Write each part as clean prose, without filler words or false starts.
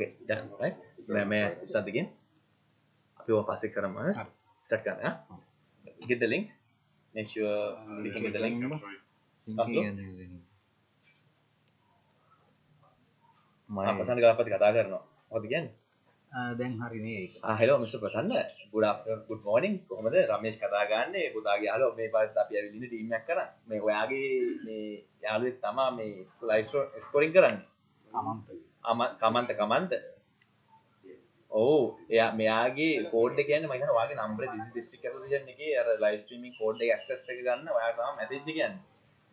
Okay, done, right? May I start again? අපි ඔය පස්සේ කරමු. Start කරන්න. Get the link. Make sure we can get the link. ප්‍රසන්න ගාපත් කතා කරනවා. මොකද කියන්නේ? දැන් හරි නේ ඒක. hello Mr. ප්‍රසන්න. good afternoon, good morning. කොහමද? රමේෂ් කතා ගන්නේ. පුතාගේ යාළුවා මේ පාරත් අපි ඇවිල්ලා ඉන්නේ ටීම් එකක් කරන්. මේ ඔයාගේ මේ යාළුවෙක් තමයි මේ ස්කෝරින් කරන්නේ. කමන්ත. ඔව් එයා මෙයාගේ කෝඩ් එක කියන්නේ මම හිතන්නේ ඔයාගේ නම්බරේ district association එකේ අර live streaming code එක access එක ගන්න ඔයාට තමයි message එක කියන්නේ.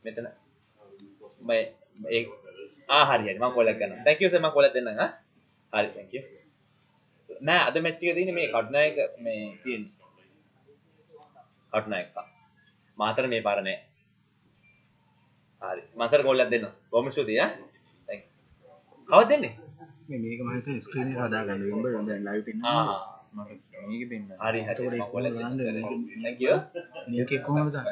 මෙතන මම ඒ හරි මම call එක ගන්නවා. thank you sir මම call එක දෙන්නම් හරි thank you. නෑ අද match එක තියෙන්නේ මේ කටුනායක මේ තියෙන්නේ. කටුනායක. මාතර මේ පාර නෑ. හරි මම සර් call එකක් දෙන්නම්. බොහොම ස්තුතියි thank you. කවද දෙන්නේ? මේක මම හිතන්නේ ස්ක්‍රීන් එක හදාගන්න වෙනවා දැන් ලයිව් එක ඉන්නවා මට මේක දෙන්න හරි ඒකට ඒක ගන්න thank you මේක කොහොමද ගන්න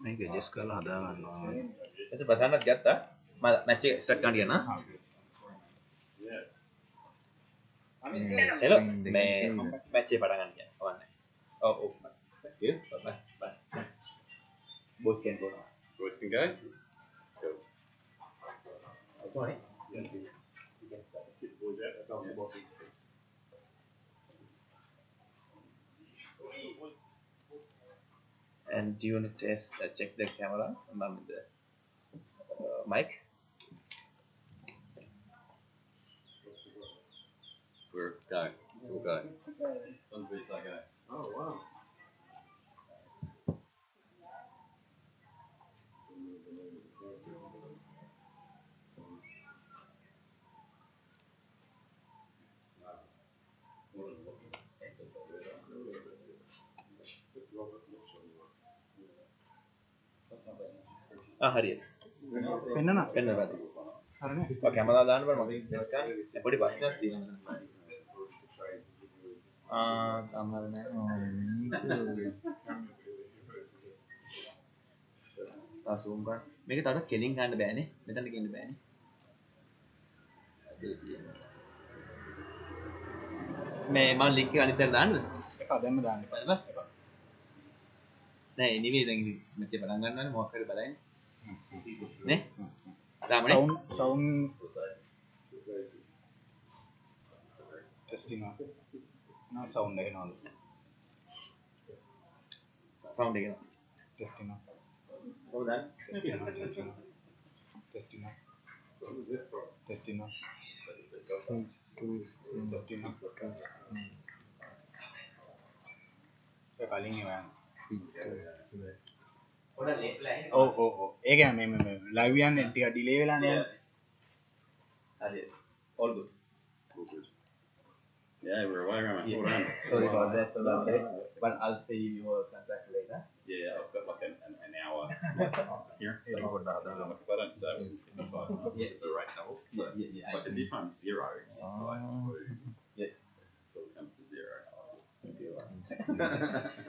මේක ඇඩ්ජස්ට් කරලා හදාගන්නවා එතකොට ප්‍රසන්නත් ගත්තා මම මැච් එක ස්ටාර්ට් කරන්න කියනවා hello මේ මැච් එක පටන් ගන්න කියනවා වන්නේ ඔව් thank you bye boys can go Right. And do you want to check the camera? The mic? We're going. So we're going. Oh wow. හරියට. පෙන්නන. හරිනේ. ඔය කැමරා දාන්න බෑ මම ජස්ට් ගන්න. පොඩි ප්‍රශ්නයක් තියෙනවා. තමහර නෑ. සූම් ගන්න. මේක තව කෙලින් ගන්න බෑනේ. මෙතනට ගෙන්න බෑනේ. මේ මම ලින්ක් එක අනිත් පැත්තට දාන්නද? එපා දැම්ම දාන්න එපා. නෑ anyway දැන් ඉතින් මෙච්චර බලන් ගන්නවනේ මොකක් හරි බලන්නේ. නේ? sound testing on no sound එක නෝද sound එක නෝ testing on කොහොමද testing on ඒ කලින් ඒවා ඔව් ඒක මේ ලයිව් යන්නේ ටික ඩිලේ වෙලා නේ හරි all good Yeah, we're away around. Yeah. Sorry about that. But I'll pay you your contract later. Yeah, I've got like an hour here. So if I don't sell, it's the rate doubles. So Yeah. like if you times zero, Yeah. it still comes to zero.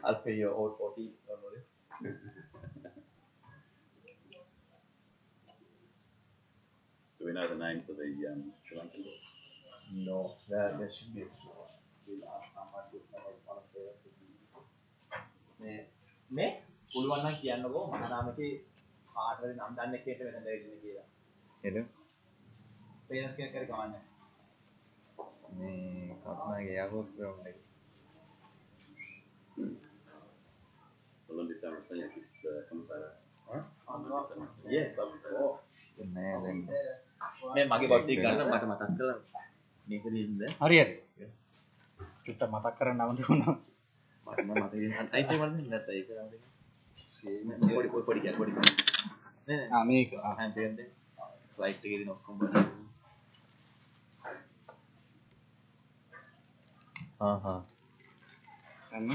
I'll pay your OT. Don't worry. Do we know the names of the Sri Lankan boys? No, there should be. මේ පුළුවන් නම් කියන්නකෝ මහානාමකේ කාටරි නම් දන්න එකේට වෙන දෙයක් ඉන්නේ කියලා. එද? පේනස් කෙනෙක් හරි කවන්නේ. මේ කප්නාගේ යාගොත් ග්‍රවුන්ඩ් එක. Lundi Samarasanya is the commentator. Yes, of course. නෑ දැන් මේ මගේ බොට් එක ගන්න මට මතක් කරලා මේක දින්ද හරියට චුට්ට මතක් කරන්න අවුල් වුණා මට මතක ඉන්න අයිති මම නැත්නම් ඒක පොඩි නේ මේක හන්ද දෙන්න ෆ්ලයිට් එකේ දින ඔක්කොම බලන්න අන්න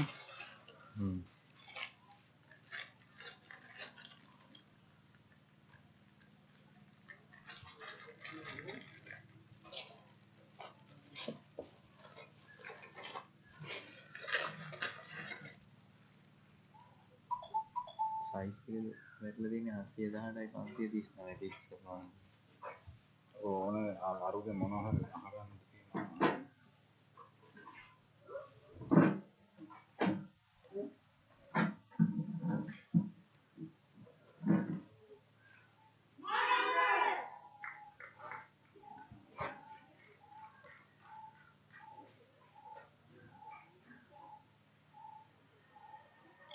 සයිස් එක වැටලා තියෙන්නේ 80000යි 539 පික්සල් වගේ. ඕන අරුද මොනවා හරි අහගන්න තියෙනවා.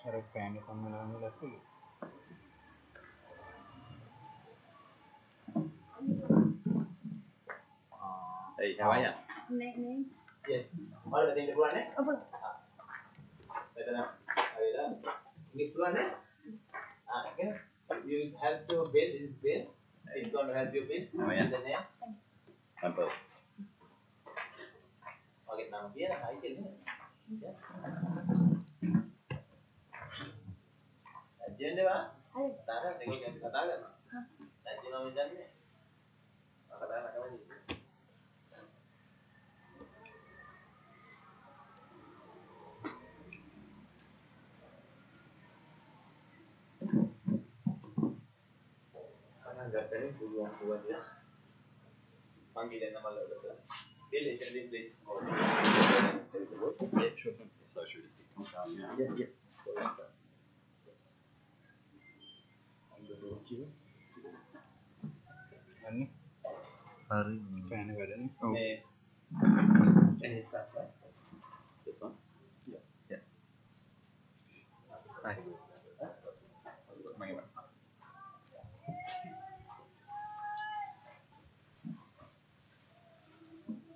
අර ෆෑන් එක සම්මලන දැක්කද? Hey, how are you? Name? Yes. What are the things to Apa? Better now. Are you done? English to okay. You have to bill. This is bill. It's going to help you bill. How are you? The name? Temple. Okay, now here I tell you. Yeah. Agenda ba? Ay. Tara, nego yang kata kan? Agenda mau jadi. Kata nak kamu ni. Enggak tadi buang buat dia. Panggilan nama lo betul. Bill, please. Yeah, sure thing. So should we come down now? Yeah. අන්නේ හරි fan එක වැඩනේ. ඔව් And it's that right? This one? හරි මගේ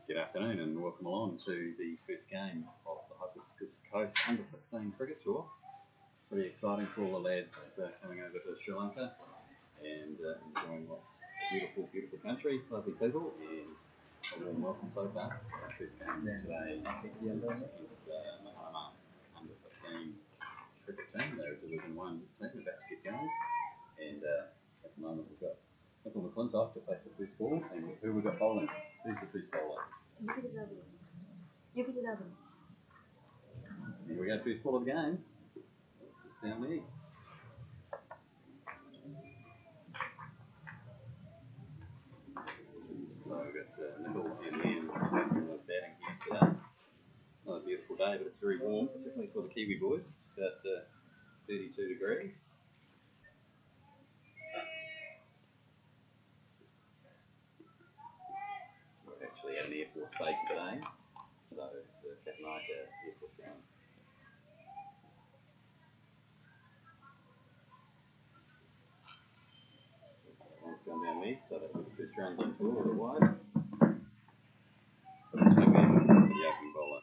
Good afternoon and welcome along to the first game of the Hibiscus Coast Under-16 Cricket Tour. It's pretty exciting for all the lads coming over to Sri Lanka and enjoying what's a beautiful, beautiful country, lovely people, and a warm welcome so far. Our first game today is against the MAHANAMA Under-15 cricket team. They're a Division 1 team about to get going, and at the moment we've got Nickel McClintock to place the first ball, and who we've got bowling? Who's the first bowler? You pick it up. Here we go, first ball of the game. Just down there. So we've got Nickel and Ian batting here today. It's not a beautiful day, but it's very warm, particularly for the Kiwi boys. It's about 32 degrees. We've actually had an Air Force base today, so the Katanaka Air Force ground. One's gone down mid, so that'll be the first round game tour with a wide. But this will be the opening bowler.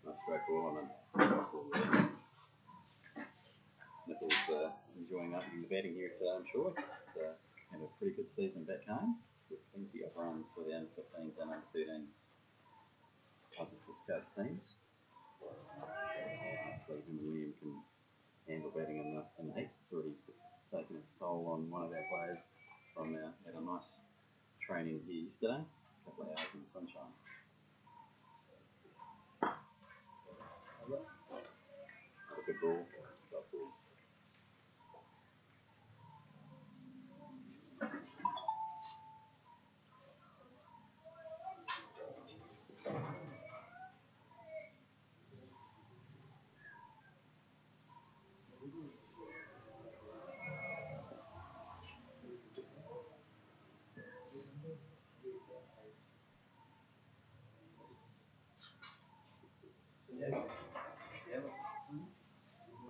Nice straight ball on it. Nichols enjoying up in the batting here today, I'm sure. He's had a pretty good season back home. He's got plenty of runs for the under-15s and under-13s Hibiscus Coast teams. Hopefully him and William can handle batting in the heat. It's already taken its toll on one of our players from had a nice training here yesterday. A couple of hours in the sunshine. Had a good ball. Got ball.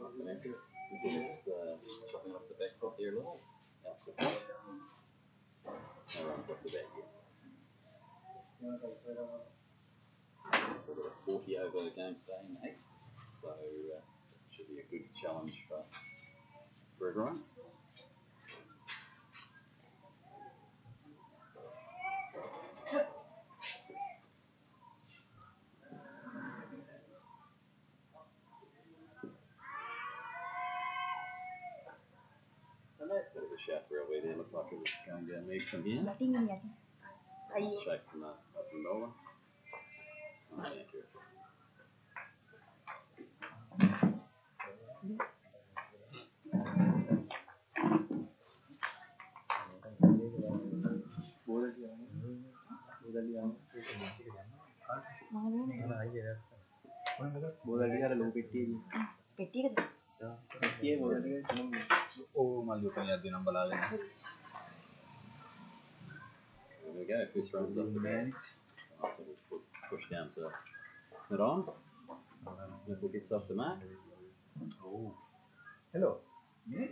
Nice and accurate. Just dropping off the back foot there a little. That's it. No runs off the back yet. So we've got a 40 over game today in the heat. So should be a good challenge for everyone. shaft railway there. Looked like it was going down mid from here. Batting in yakin. Nice shake from the open bowler. Nice accurate. There we go, first runs off the bat. Just a nice little push down to mid-on. Nipple gets off the mark. Oh. Hello. Yeah.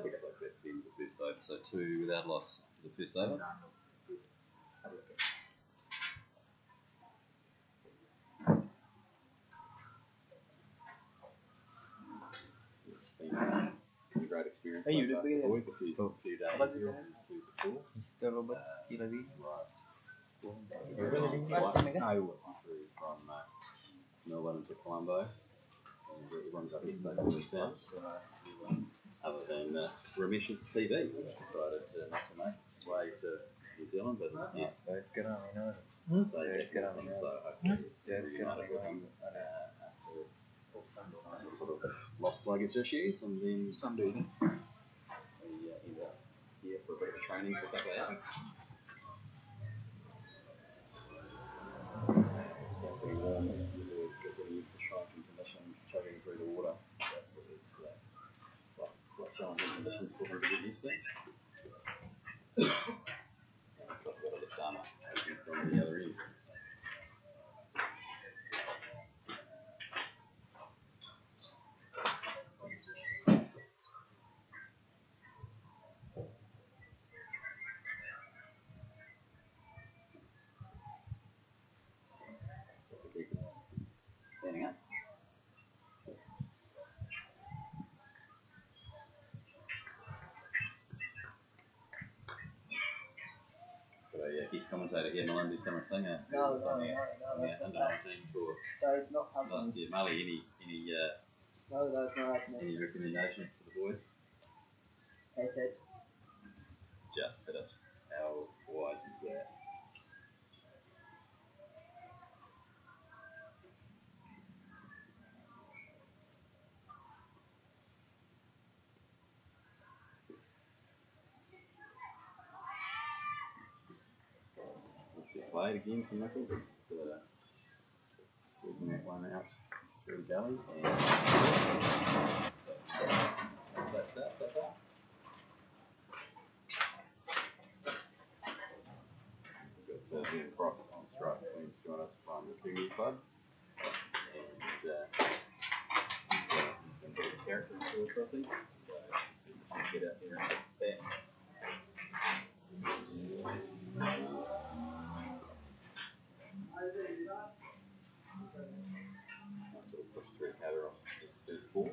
Looks like that's the end of the first over. So 2 without loss for the first over. It's been a great experience so far for the boys. A few days here and 2 before. Through from Melbourne to Colombo, and everyone's up here safely and sound. Other than Ramesh's TV, which decided not to make its way to New Zealand, but instead stayed back home. So hopefully it's been reunited with him after a couple of lost luggage issues, and then we end up here for a bit of training for a couple of hours. So pretty warm. It was getting used to striking conditions, chugging through the water. That was quite challenging conditions for him to get used to. Looks like we've got a lift armour open from the other end. So the keeper's standing up. Guest commentator here, Melinda Summer Singer, who was on the under-19 tour last year. Marley, any recommendations for the boys? Just hit it. How wise is that? Let's see, played again from Nickel, just squeezing that one out through the gully, and that's that start so far. We've got Ben Cross on strike, Queen's join us from the Kiwi Club, and he's been a bit of a character in field crossing, so he should get out there and hit that. Nice little push through cover off his first ball.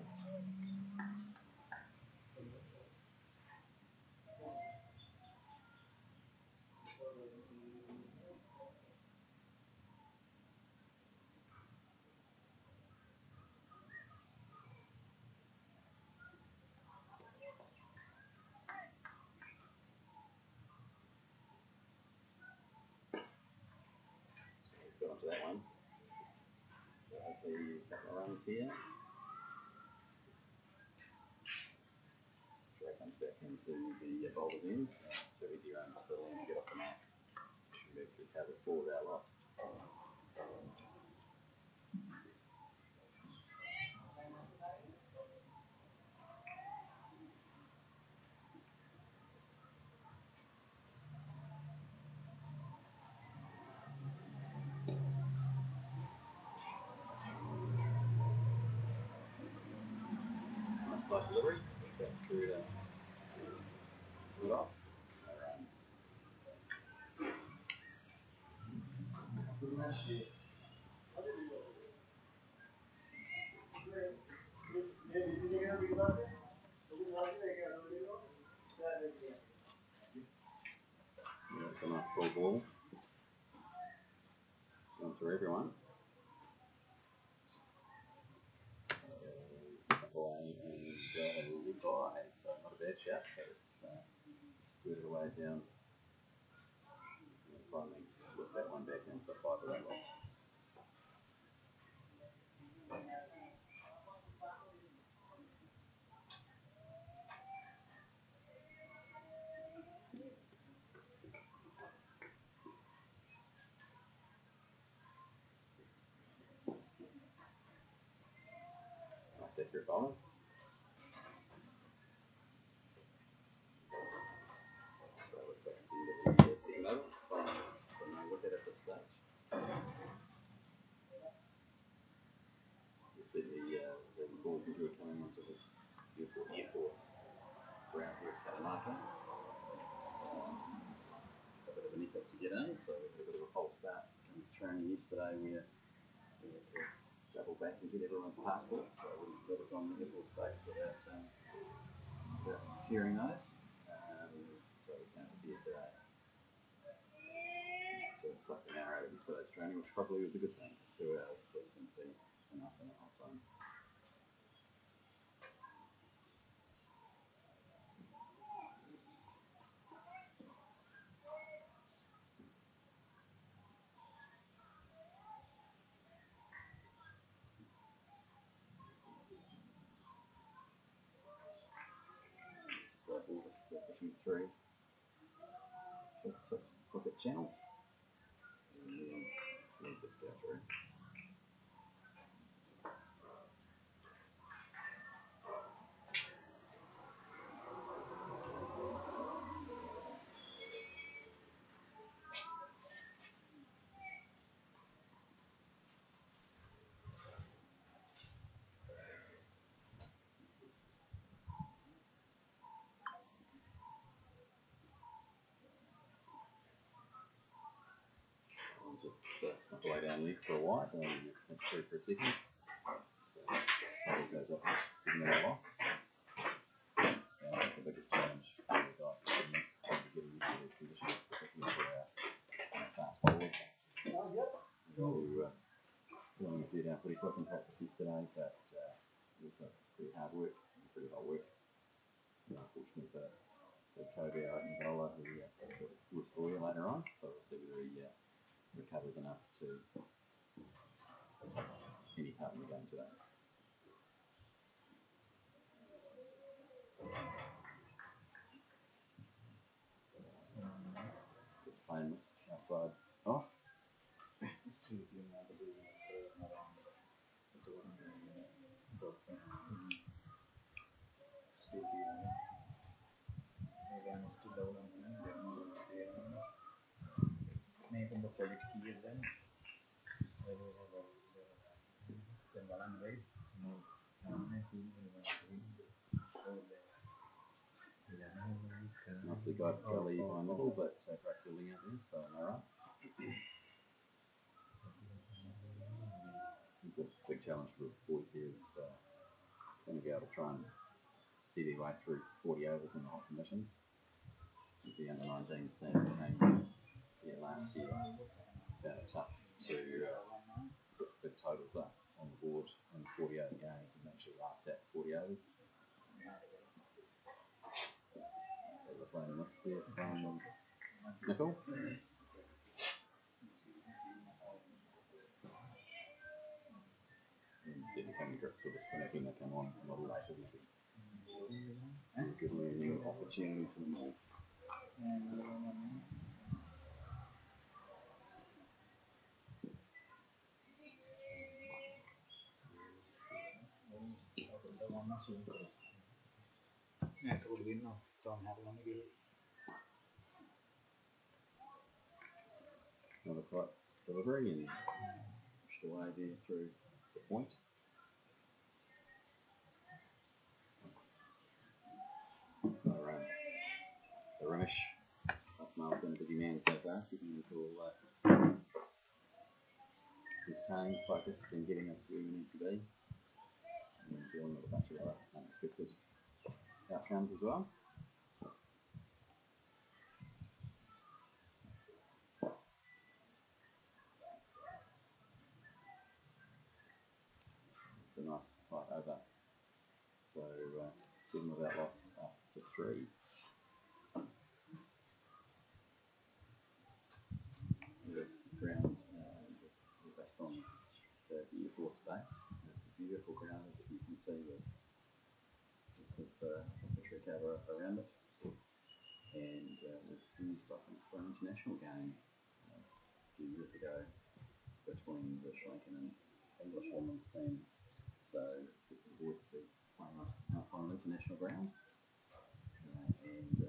He's got onto that one. So hopefully a couple of runs here. Dre comes back into the bowler's end. 2 easy runs for them to get off the mark. Should be able to cover 4 without loss. Nice light delivery. Back through to put it off. No run. Yeah, it's a nice full ball. It's gone through everyone. Away and leg by, so out, but it's scooted away down. And finally split that one back in, so 5 of that loss. Nice accurate bowling. So it looks like it's the end of the second over. From no wicket at this stage. You see the balls that are coming onto this beautiful Air Force ground here at Katanaka. It's a bit of an effort to get in, so we had a bit of a false start. Training yesterday, we had to double back and get everyone's passports, so we let us on the Air Force base without securing those. So we can't be here today. So it's like an hour out of yesterday's training, which probably was a good thing. It's 2 hours, so it seemed to be enough in the hot sun. So August pushing through 6 wicket channel. And then music go through. Just snip away down left for a wide and then snip through for a second. So it goes up as 7 hour loss. And I think the biggest challenge for the guys is getting used to these conditions, particularly for our fast bowlers. Who doing a few down pretty quick in practice yesterday, but it was pretty hard work, pretty hot work. Unfortunately for Kobe, our opening bowler, who was earlier later on, so we'll see whether he recovers enough to any part in the game today. Good playing this outside off. Nicely got Gully by middle, but great fielding out there, so alright. The big challenge for the boys here is going to be able to try and see their way through 40 overs in the hot conditions. The under-19s team came here last year, found it tough to put big totals up on the board in 40 over games and actually last out 40 overs. So we're playing this there from Nickel. And see if we come to grips with the spinners when they come on a little later. A good learning opportunity for them all. Another tight delivery and pushed away there through the point. No run. So Rimish, Miles been a busy man so far, keeping us all entertained, focused, and getting us where we need to be. And dealing with a bunch of other unexpected outcomes as well. It's a nice tight over. So 7 without loss up to 3. This ground is based on the Air Force Base. It's a beautiful ground, as you can see, with lots of tree cover around it. And this used, I think, for an international game a few years ago between the Sri Lankan and English women's team. So it's good for the boys to be playing out on an international ground. And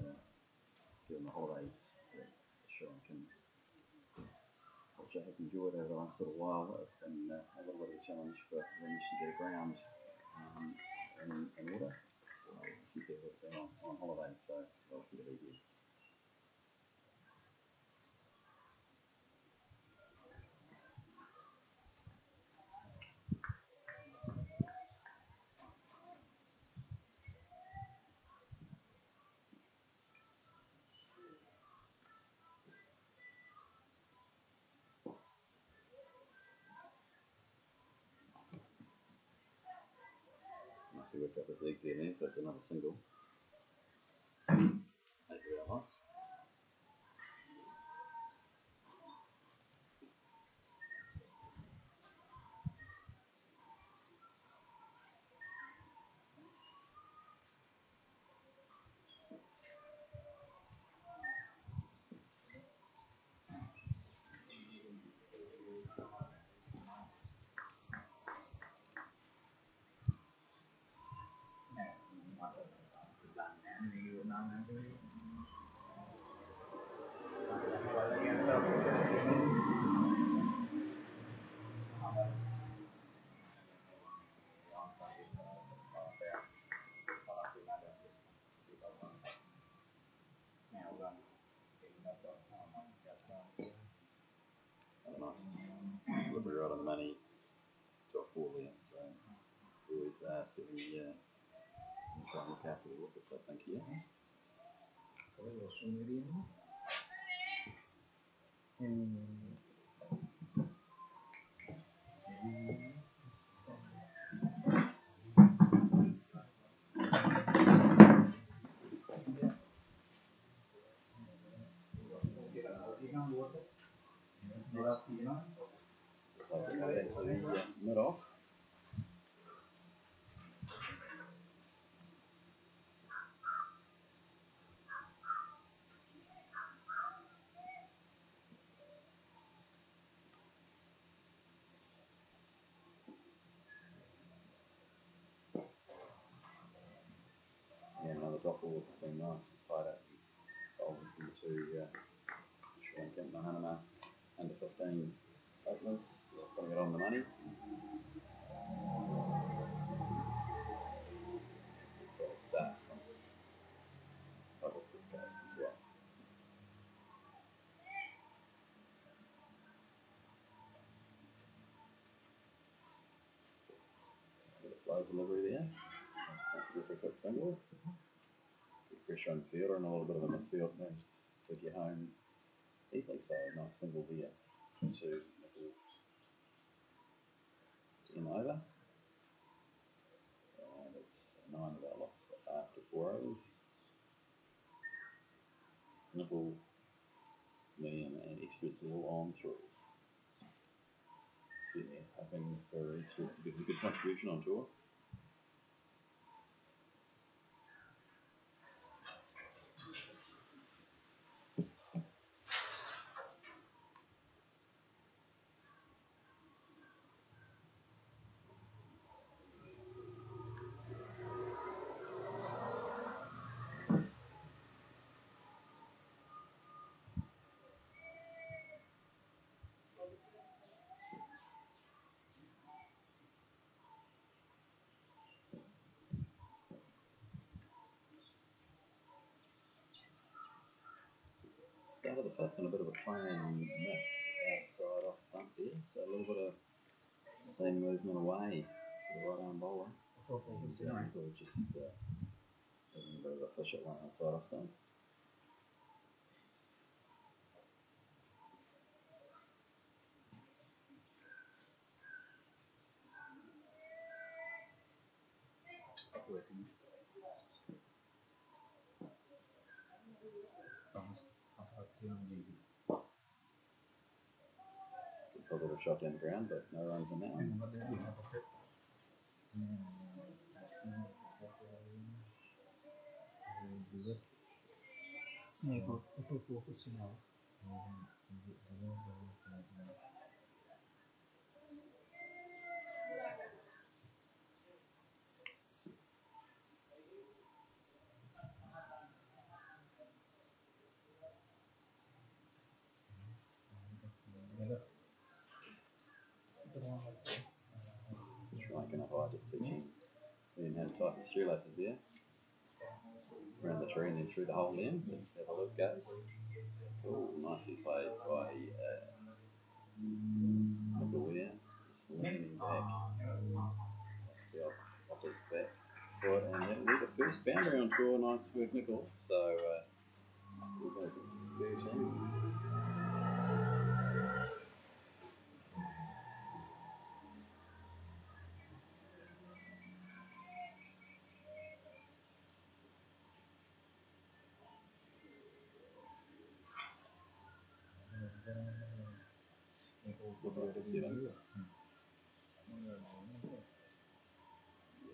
given the holidays that the Sri Lankan culture has enjoyed over the last little while, it's been a little bit of a challenge for them to get a ground in order. People have been on holiday, so they're lucky to be here. Nicely worked up his legs there, so that's another single. 8 without loss. A nice delivery right on the money to a 4 there, so always certainly try and look after the wickets, I think, here. To the mid-off. And another drop ball has been nice, tied up from the two Sri Lankan MAHANAMA under 15 openers, putting it on the money. So it's start from Hibiscus Coast as well. Bit of slow delivery there. It's not good for a quick single. Good pressure on the fielder and a little bit of a misfield. They just take you home easily. So nice single there to end over. And it's 9 without loss after 4 overs. Nibble, medium, and experts all on through. Certainly hoping for experts to give a good contribution on tour. Start of the 5th and a bit of a plan miss outside off stump there, so a little bit of seam movement away to the right arm bowler. And we'll just having a bit of a fish at one outside off stump. Positive shot down the ground, but no runs on that one. Sri Lankan umpire just teaching Ian how to tie his shoelaces there. Around the tree and then through the hole in. Let's have a look, guys. Oh, nicely played by Nickel there. Just leaning back. Off his back foot, and that'll be the first boundary on tour. Nice work, Nickel. So, score goes at 13. Looking up to 7.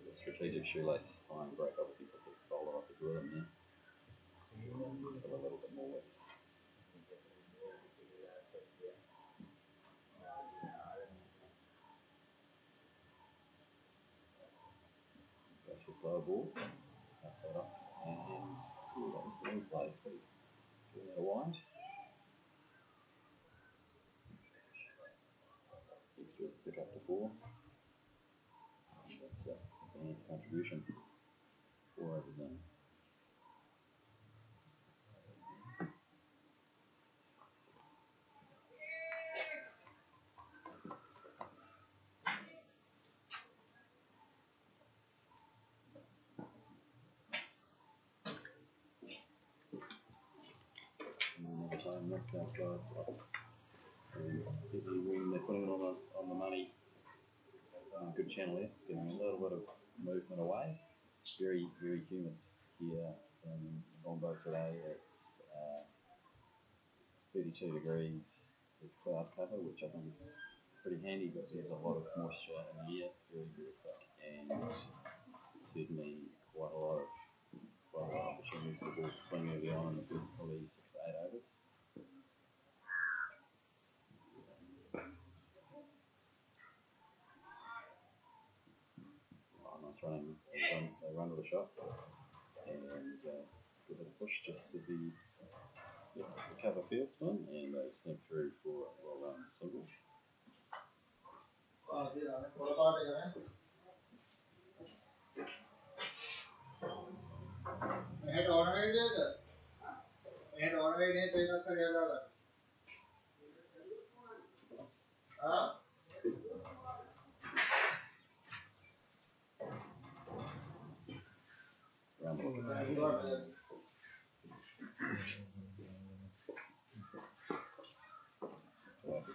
The strategic shoelace tying break obviously put the bowler off as well in there. Put a little bit more width. Goes for a slower ball. Outside up. And that was the new place, but he's getting it wide. Extras pick up to 4. That's an contribution. 4 overs in. Another time this outside toss. Certainly when they're putting it on the money, good channel there. It's getting a little bit of movement away. It's very, very humid here in Bombo today. It's 32 degrees. There's cloud cover, which I think is pretty handy, but there's a lot of moisture in the air. It's very, very thick, and certainly quite a lot of opportunity for the ball to swing early on in the first probably 6 to 8 overs. Nice running. They run with a shot and give it a push just to the cover fieldsman, and they snip through for a well run single.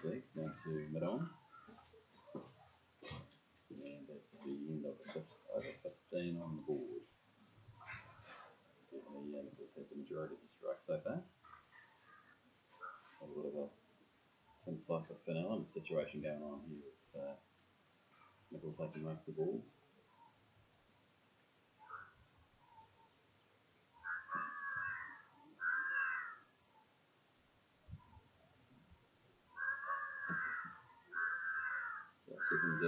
Legs down to mid-on, and that's the end of the over 15 on the board. Certainly, Nichols had the majority of the strike so far. A little bit of a twin cycle finale situation going on here with Nichols taking most of the balls.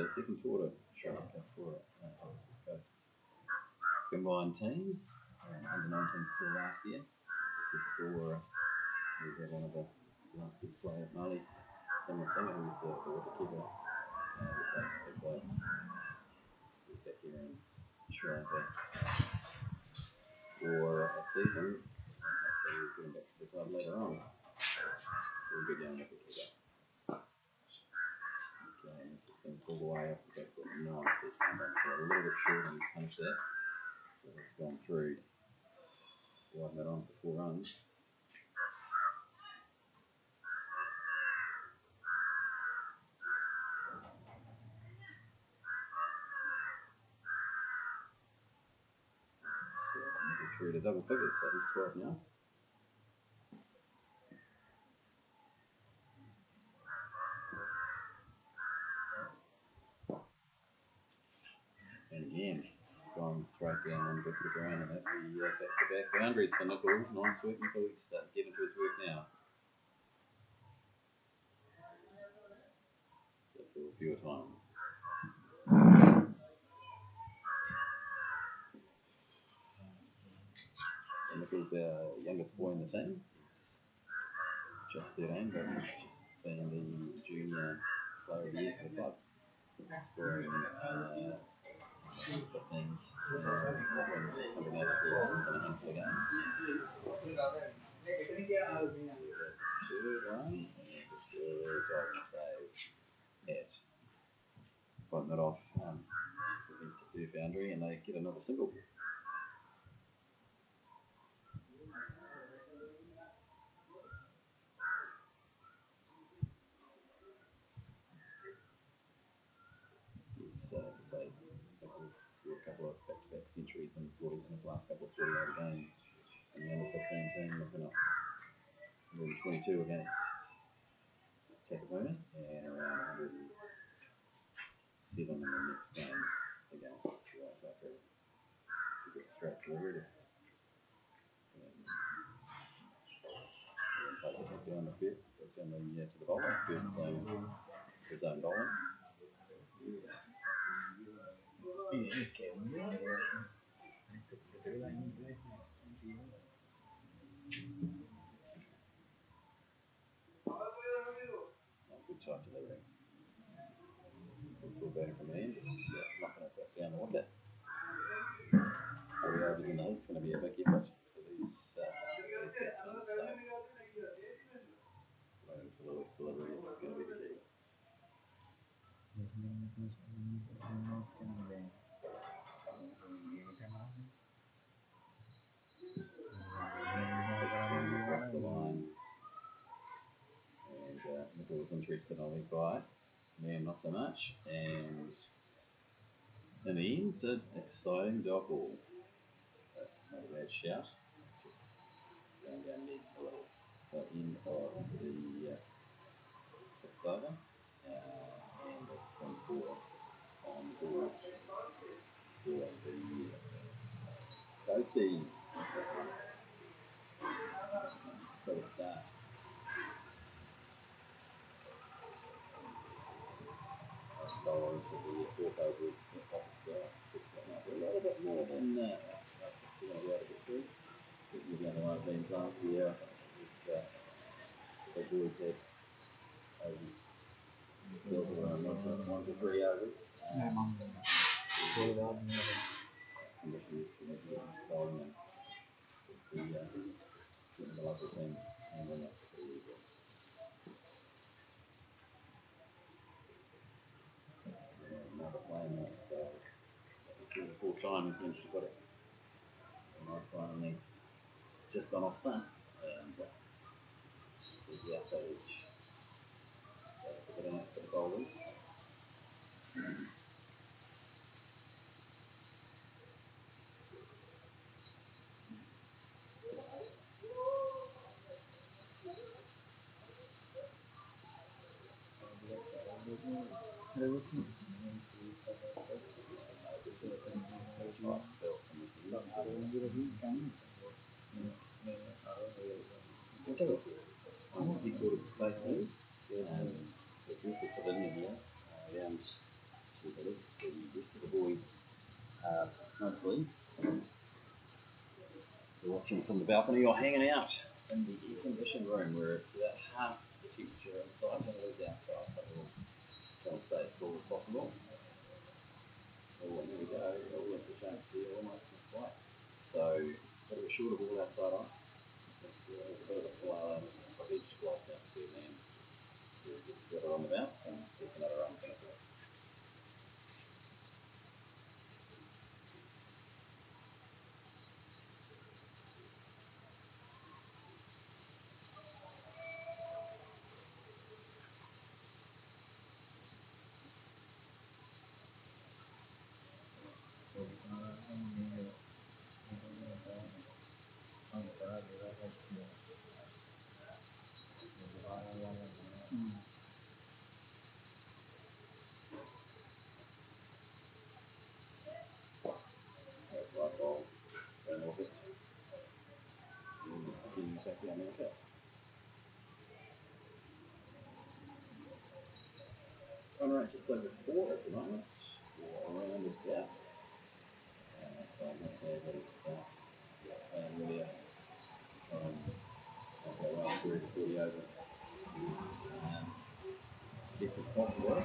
Second tour to Sri Lanka for West Coast combined teams. Under 19s tour last year. As I said before, we had one of the last year's player, Mali Singer, who's the wicketkeeper. Basically played. He's back here in Sri Lanka for a season. Hopefully we'll get him back to the club later on. Very good young wicketkeeper. It's been pulled away off the back foot nicely. A little bit short and he's punished that. So that's gone through. Widen that on for 4 runs. So through to double figures, so he's 12 now. again. It's gone straight down on the ground, and that'll be back-to-back boundaries for Nickel. Nice work, Nickel. He's starting to get into his work now. Just a few time. And Nickel's our youngest boy in the team. He's just 13, but he's just been the junior player of the year for the club. Scoring 15s to win 680 runs in a handful of games. There's a third run, and the third diving save at fighting that off against a third boundary, and they get another single. As I say, scored a couple of back-to-back centuries in his last couple of 40-over games. And the under 15 team looking up 122 against Takapuna and around 107 in the next game against Waitaka. It's a bit straightforward. And plays it back down the field, back down to the bowler, the zone bowling. Good try delivering. So it's all better from the end, just knocking it back down the wicket. 40 overs in the heat's going to be a big effort for these batsmen, so waiting for the loose delivery is going to be the key. Across the line, and Nickel was interested on lead by, man not so much, and in the end, it's an exciting dog ball. Not a bad shout, just going down mid a little. So end of the sixth over, and it's 24 on the board for the Ghosties. So let's start. Bowler for the fourth over is Pockets Glass, which might be a little bit more than they're going to be able to get through. Certainly the other teams last year, I think it was the big boys had overs spells of around 1 to 3 overs. Conditions for the bowling and the local team handling it pretty easily. Another playing this, so through the full time he's managed to put it a nice one and then just on off stump and with the outside edge. So it's a bit in it for the bowlers. Right spell from this end. He caught his place in. The group will put in here around the rest of the boys mostly. You're watching from the balcony or hanging out in the air-conditioned room where it's about half the temperature inside than it is outside, so we'll try to stay as cool as possible. Oh, there we go. Oh, that's a chance there, almost not quite. So, a bit of a shorter ball outside on. There's a bit of a flower, a beach block down there, man. It gets further on the bounce, and there's another run for it. Run rate just over 4 at the moment, or around about. So I'm not there ready to start playing really try and go right through the 40 overs as best as possible.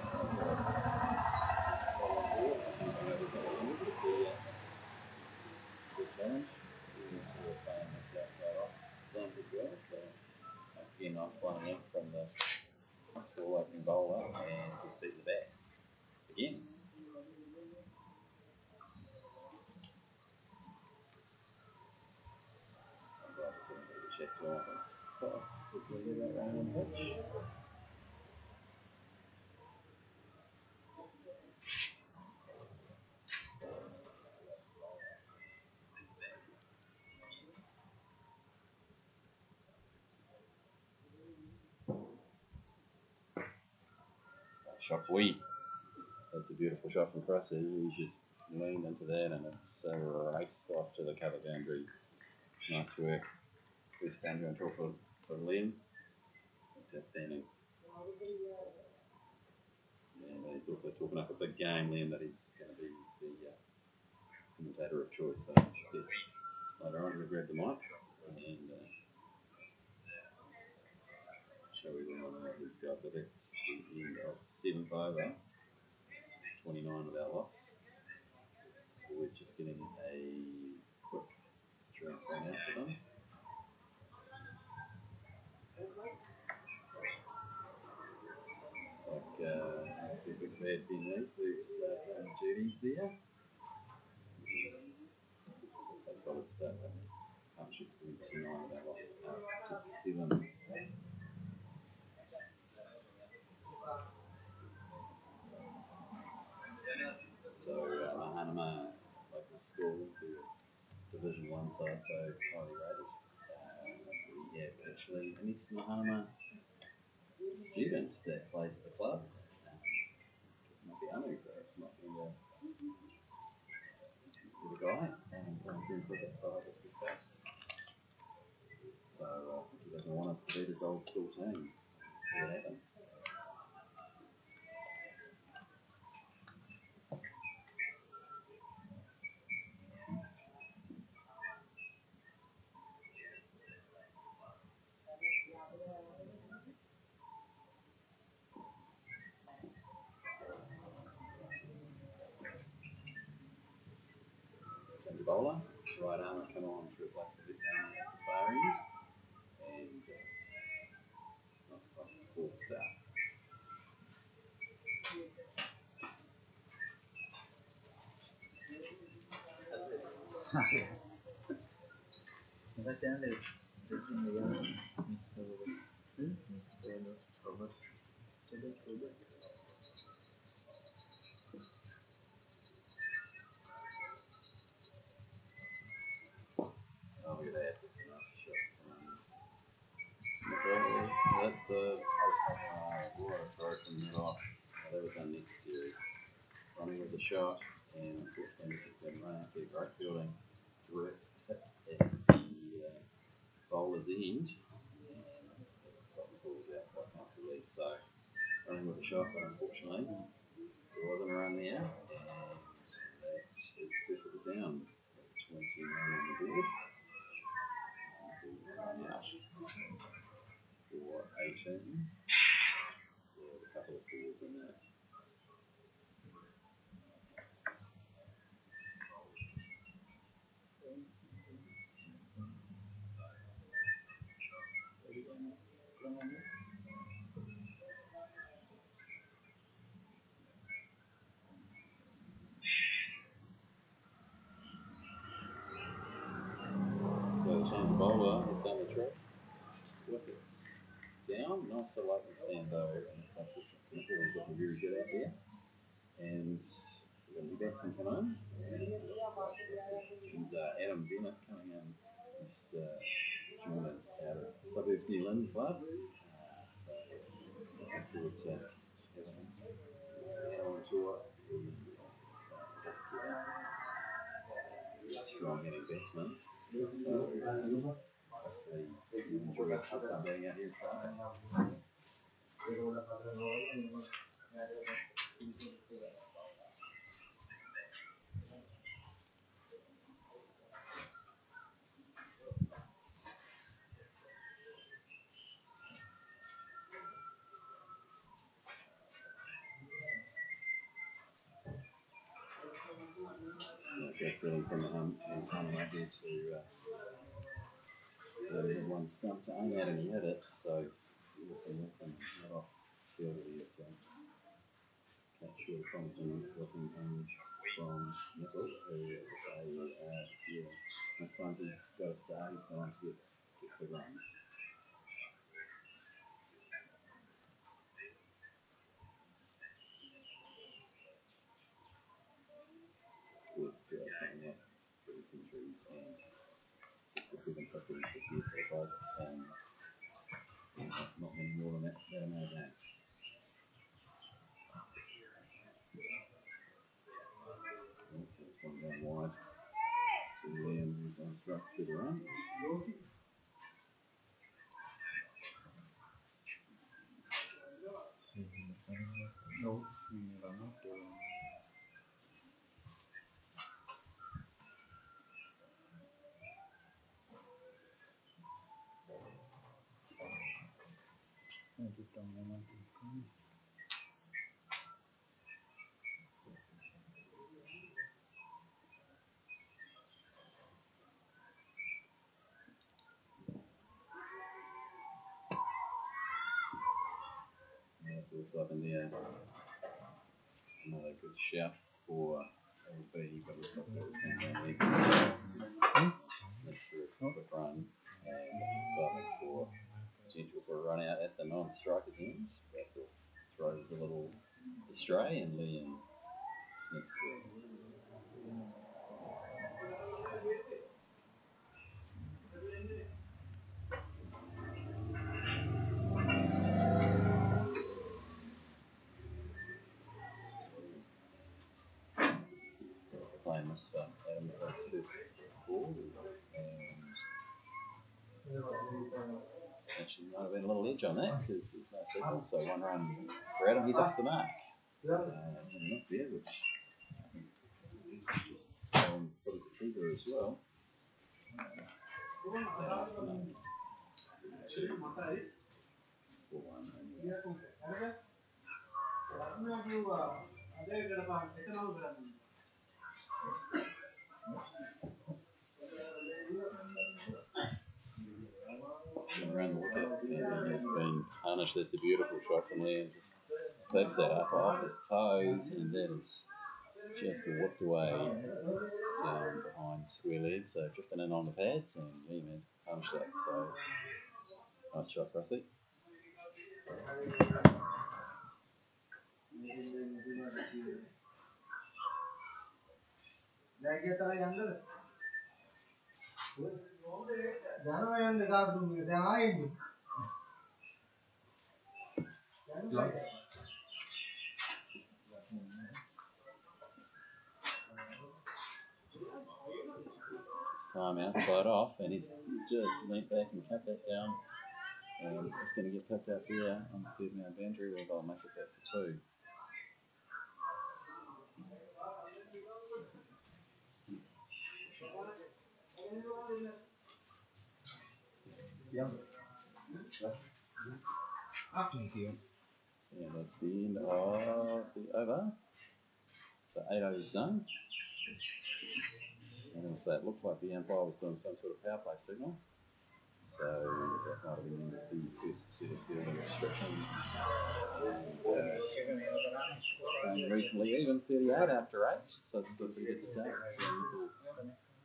Good challenge. We're playing this outside off stump as well, so once again nice line length from the tall opening bowler and just beat the bat again. I'd like to sort of a check to possibly that round pitch. Shot wee. That's a beautiful shot from Cressy. He's just leaned into that and it's raced off to the cover boundary. Nice work. First boundary on top for Liam. That's outstanding. And he's also talking up a big game, Liam, that he's going to be the commentator of choice. So I suspect later on he'll grab the mic and show everyone what he's got. But it's the end of 7th over, 29 without loss. Always just getting a quick drink run out to them. It's like big bad Ben Lee, who's playing duties there. So solid start. Partnership 29 without loss up to 7. So MAHANAMA local school, Division 1 side, so highly rated. We have actually an ex-MAHANAMA student that plays at the club. Might be Anu, perhaps, might be the guy, and playing cricket for Hibiscus Coast. So he doesn't want us to beat his old school team. See what happens. Change the bowler, right arm has come on to replace the left arm at the far end, and nice time before the start. Oh, look at that. That's a nice shot from Let the water throw from mid off. That was unnecessary. Running with the shot, and unfortunately, this has been run out there. Great fielding. Direct hit at the bowler's end, and it looks like the ball's out quite comfortably. So, running with the shot, but unfortunately, there wasn't a run there, and that is settled down. 29 on the board. Run out for 18. With a couple of fours in there. So the change of bowler has done the trick. Wickets down, nice lightning stand though, and it's unfortunate. The ball's looking very good out there. And we've got a new batsman coming in. And it looks like it's Adam Bennett coming in. He's joined us out of Suburbs New Lynn Club. So looking forward to having him on tour. He's strong hitting batsman. So hopefully you enjoy us for being out here. Jeff really from MAHANAMA here to one stump to aim at, and he hit it, so looking not off field here to catch really promising looking things from Nickel, who, as I say, most times he's got a start, he's going to get the runs. Scored something like 3 centuries and 6 or 7 50s this year for the club, and not many more than that amount of games. That's one going wide to Liam, who's on struck to the run. That's also up in the air. Another good shout for LB, but it looks like that was going down there. Snipped through a quick run, and that's exciting for potential for a run out at the non-striker's end. But the throw was a little astray, and Liam snips through. Playing this for Adam for his first ball, and actually might have been a little edge on that because there's no signal, so one run for Adam, he's off the mark. Not there, which I think just put the keeper as well. Around the wicket, and he's been punished. That's a beautiful shot from Liam. Just clips that up off his toes, and that is just whipped away down behind the square leg. So drifting in on the pads, and Liam has punished that. So nice shot, Rusty. This time outside off, and he's just leant back and cut that down. And it's just going to get picked up there on the third man boundary. We'll go and make it back for 2. And that's the end of the over. So 8 overs done. And so it looked like the umpire was doing some sort of power play signal. So that might have been the first set of fielding restrictions. And reasonably even 38 after 8. So it's still a pretty good start.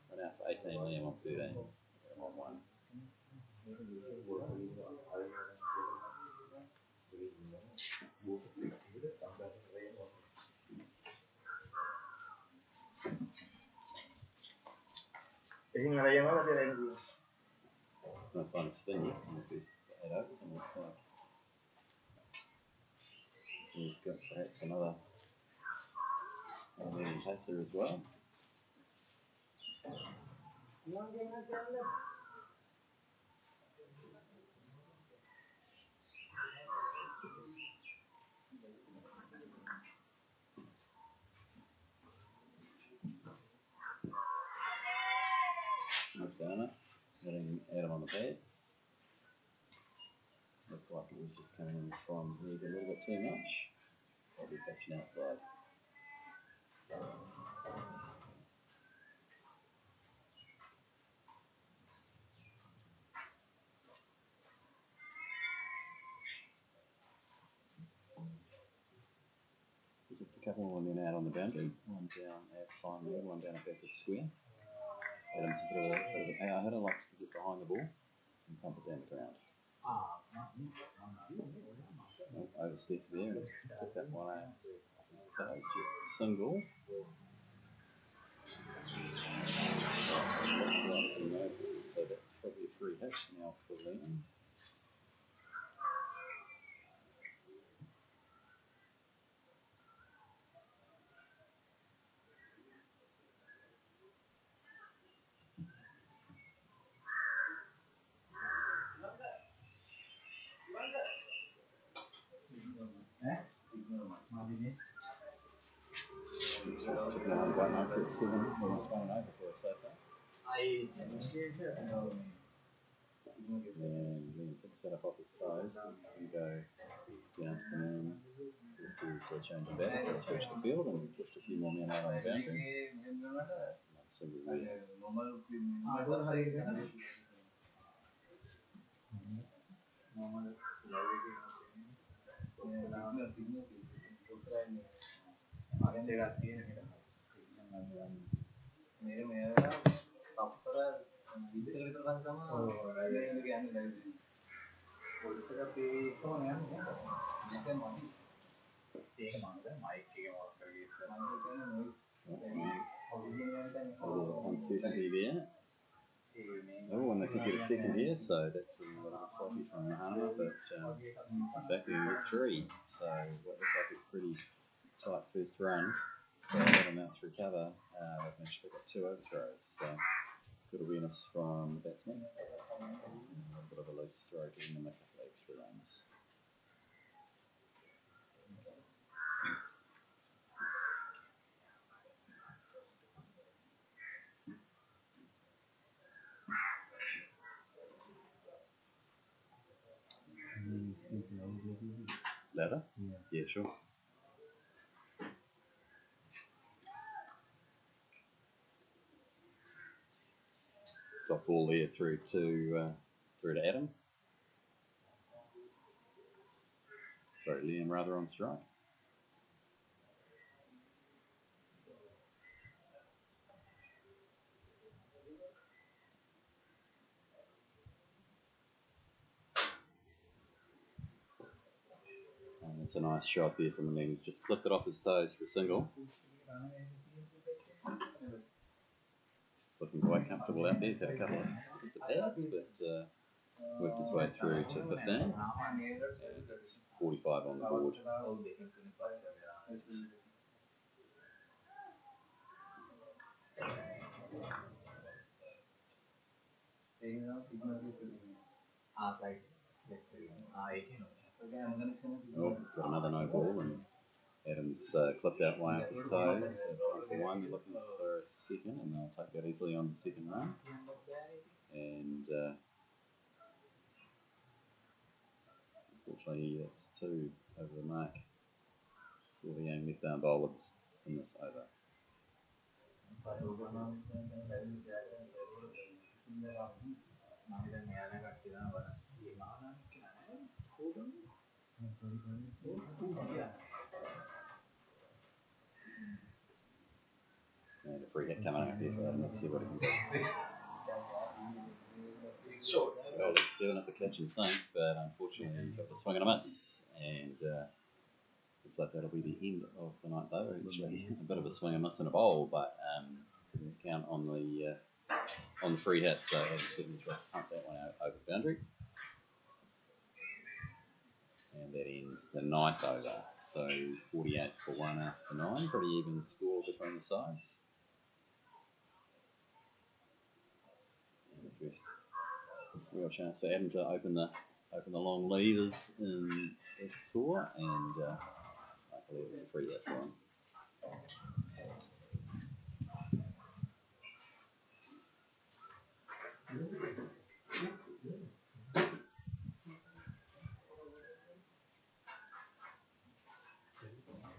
Went out for 18, Liam on 13 on 1. No sign of spin yet in the first 8 overs, and looks like we've got perhaps another medium pacer as well. McDonough hitting Adam on the pads. Looked like it was just coming in from leg a little bit too much. Probably catching outside. couple and then out on the boundary, one down at fine leg, one down at backward square. Adam's a bit of a power hitter, likes to get behind the ball and pump it down the ground. Overstep there and took that one out off his toes, just a single. So that's probably a free hit now for Liam. Took one quite nicely at 7, almost 1 and over for us so far. And then picks that up off his toes, but he's going to go down to the man. We'll see he's changing back, so he'll change the field and pushed a few more men out on the boundary. So we're uncertainty there. Oh, and they could get a second here, so that's a little bit sloppy from MAHANAMA, but in fact we can get 3, so what looks like a pretty tight first run. So that amount to recover, they've managed to pick up 2 overthrows, so good awareness from the batsman. A little bit of a loose stroke, giving them a couple of extra runs. Ladder? Yeah, sure. Drop ball there through to Adam. Sorry, Liam rather on strike. And it's a nice shot there from Liam. He's just flipped it off his toes for a single. He's looking quite comfortable out there. He's had a couple of pads, but worked his way through to 15. And that's 45 on the board. Oh, got another no ball, and Adams clipped out one off his toes. For one, they're looking for a second, and they'll take that easily on the second run. And unfortunately, that's 2 over the mark for the young left arm bowlers in this over. And a free hit coming out here for Adam. Let's see what he can do. Well, it's given up the catch and sink, but unfortunately he got the swing and a miss, and looks like that'll be the end of the night though. Actually, a bit of a swing and miss in a bowl, but didn't count on the free hit, so Adam certainly tried to pump that one out over the boundary. And that ends the 9th over. So 48 for 1 after 9. Pretty even score between the sides. And the first real chance for Adam to open the long levers in this tour, and I believe it's a free hit for him.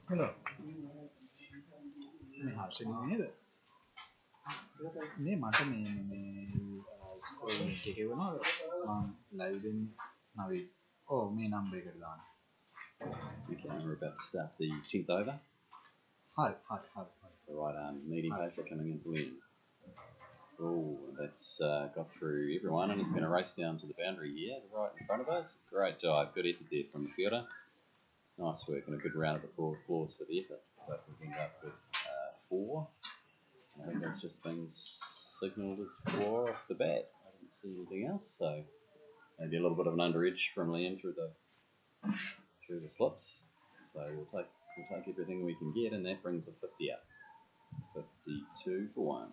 Hello. මේ හර්ෂණී නේද? මේ මට මේ score එක කියවනවා මම live දෙන්නේ නවී. ඔව් මේ නම්බර් එකට දාන්න. Okay, we're about to start the 10th over. hard. The right arm medium pacer coming into Liam. Oh, that's got through everyone, and he's going to race down to the boundary here, right in front of us. Great dive, good effort there from the fielder. Nice work and a good round of applause for the effort. But we end up with 4. I think that's just been signalled as 4 off the bat. I didn't see anything else, so maybe a little bit of an under edge from Liam through the slips. So we'll take everything we can get, and that brings the 50 up. 52 for 1.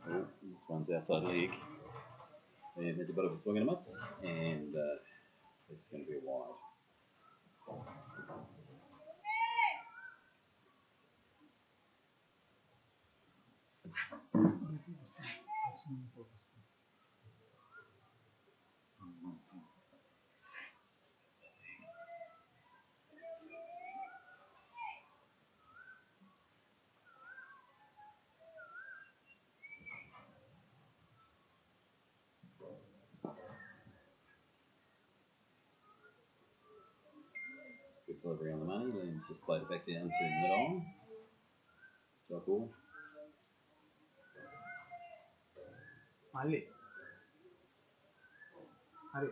Oh, this one's outside leg. And there's a bit of a swing and a miss, and it's going to be a wide. Good delivery on the money. Liam's just played it back down to mid-on. Job ball. Mali. Hari.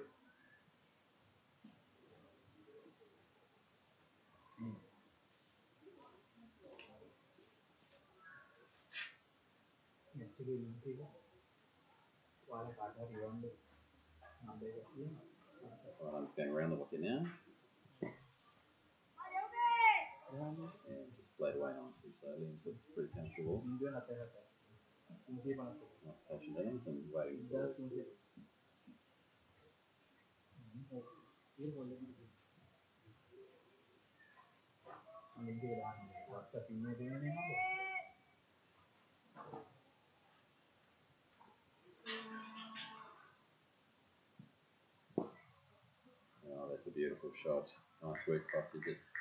Actually, I'm just going around the wicket now. And just played away nicely, so Liam's looked pretty comfortable. Nice patient innings and waiting for the scores. Oh, that's a beautiful shot. Nice work, Crossy. Just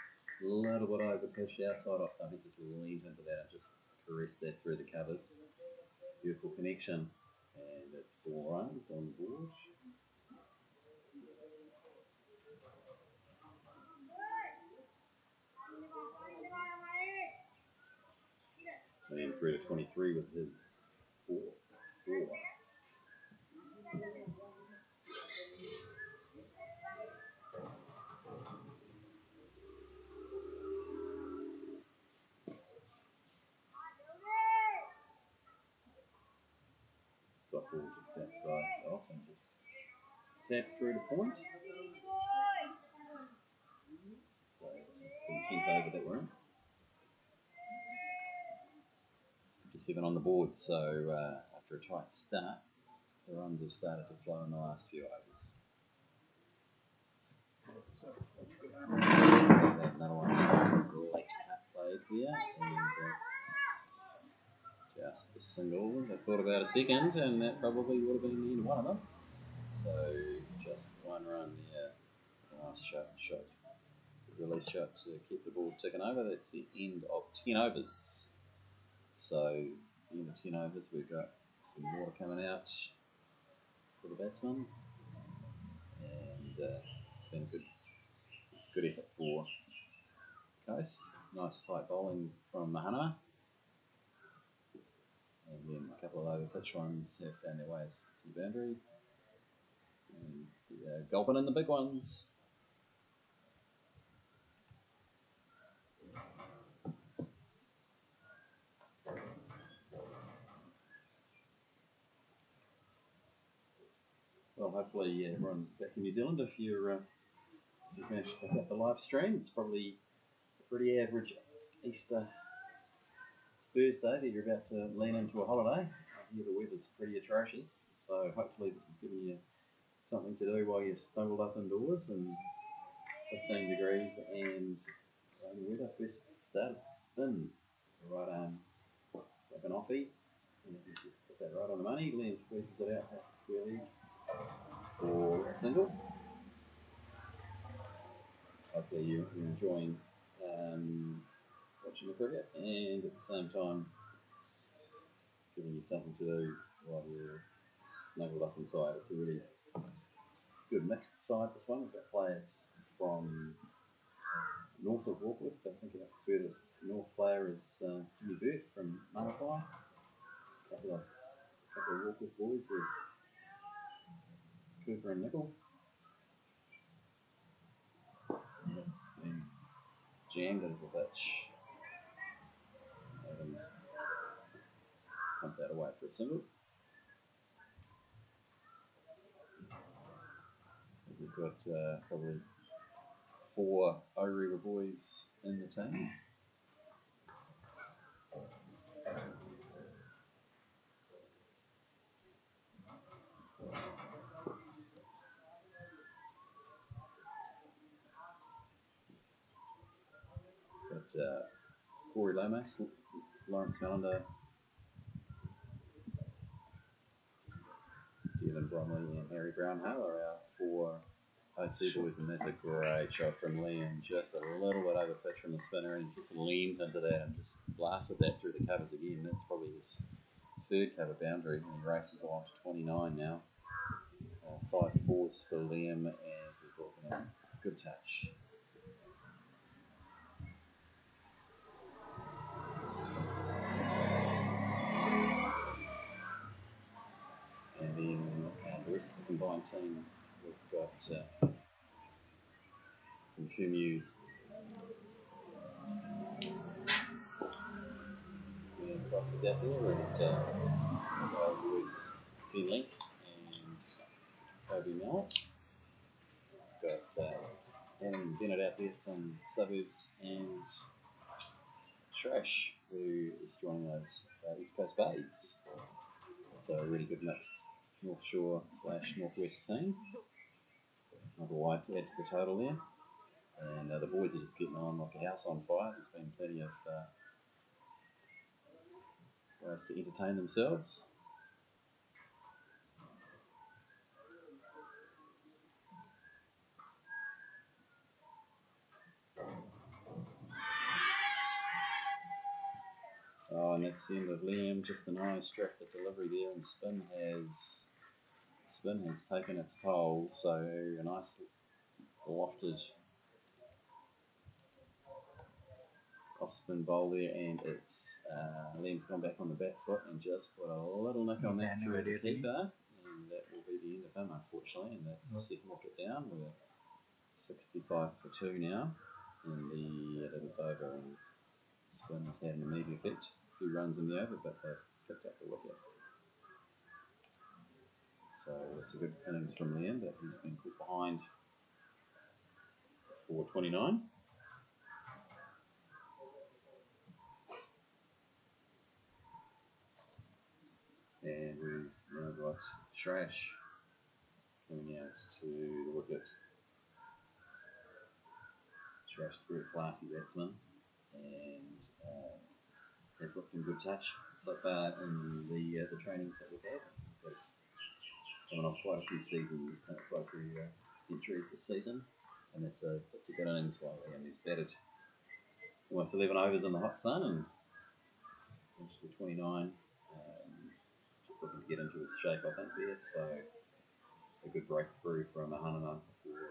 a little bit over push outside off, so he's just leaned into that and just caressed that through the covers. Beautiful connection, and it's 4 runs on the board. And then through to 23 with his 4. Got ball just outside off and just tap through the point. So this is the 10th over that we're in. 57 on the board, so after a tight start, the runs have started to flow in the last few overs. Another one late played here, and just a single. They thought about a second, and that probably would have been the end of one of them. So just 1 run there. Nice shot. Good release shot to keep the ball ticking over. That's the end of 10 overs. So the end of 10 overs, we've got some water coming out for the batsman, and it's been a good effort for Coast. Nice tight bowling from MAHANAMA, and then a couple of over pitch ones have found their ways to the boundary, and gulping in the big ones. Well, hopefully everyone back in New Zealand, if you've managed to pick up the live stream, it's probably a pretty average Easter Thursday that you're about to lean into a holiday. I hear the weather's pretty atrocious, so hopefully this is giving you something to do while you're snuggled up indoors and 15 degrees and rainy weather. First started spin, the right arm, it's like an offie, and you just put that right on the money. Liam squeezes it out at the square leg for a single. Hopefully you're enjoying watching the cricket and at the same time giving you something to do while you're snuggled up inside. It's a really good mixed side, this one. We've got players from north of Warkworth. I think our furthest north player is Jimmy Burt from Marapai. A couple of Warkworth boys with Cooper and Nickel. And it's been jammed into the pitch. Adams pumped that away for a single. We've got probably 4 O-River boys in the team. Got Corey Lomas, Lawrence Melander, Dylan Bromley and Harry Brownhill are our 4 OC boys, and that's a great shot from Liam, just a little bit over pitch from the spinner, and just leaned into that and just blasted that through the covers again. That's probably his 3rd cover boundary, and he races along to 29 now. 5 fours for Liam, and he's looking at a good touch. And then the rest of the combined team, we've got from Kumu, and crosses out there, and boys Ben Link and Kobe Mallet. Got Adam Bennett out there from Suburbs and Shrash, who is joining those East Coast Bays. So a really good mixed North Shore / Northwest team. Another wide to add to the total there. And the boys are just getting on like a house on fire. There's been plenty of ways to entertain themselves. Oh, and that's the end of Liam. Just a nice drafted delivery there, and spin has taken its toll. So a nice lofted off spin bowl there, and it's Liam's gone back on the back foot and just put a little nick on that through the keeper, and that will be the end of him, unfortunately. And that's the second wicket down. We're 65 for 2 now in the 11th over, and spin has had an immediate effect. 2 runs in the over, but they've picked up the wicket. So it's a good innings from Liam, but he's been caught behind for 29. And we've now got Shrash coming out to the wicket. Shrash, a very classy batsman, and has looked in good touch so far in the trainings that we've had. So he's coming off quite a few seasons, quite a few centuries this season, and that's a good innings by Liam. He's batted almost 11 overs in the hot sun and finished with 29. Just looking to get into his shape, I think, there. So a good breakthrough from MAHANAMA before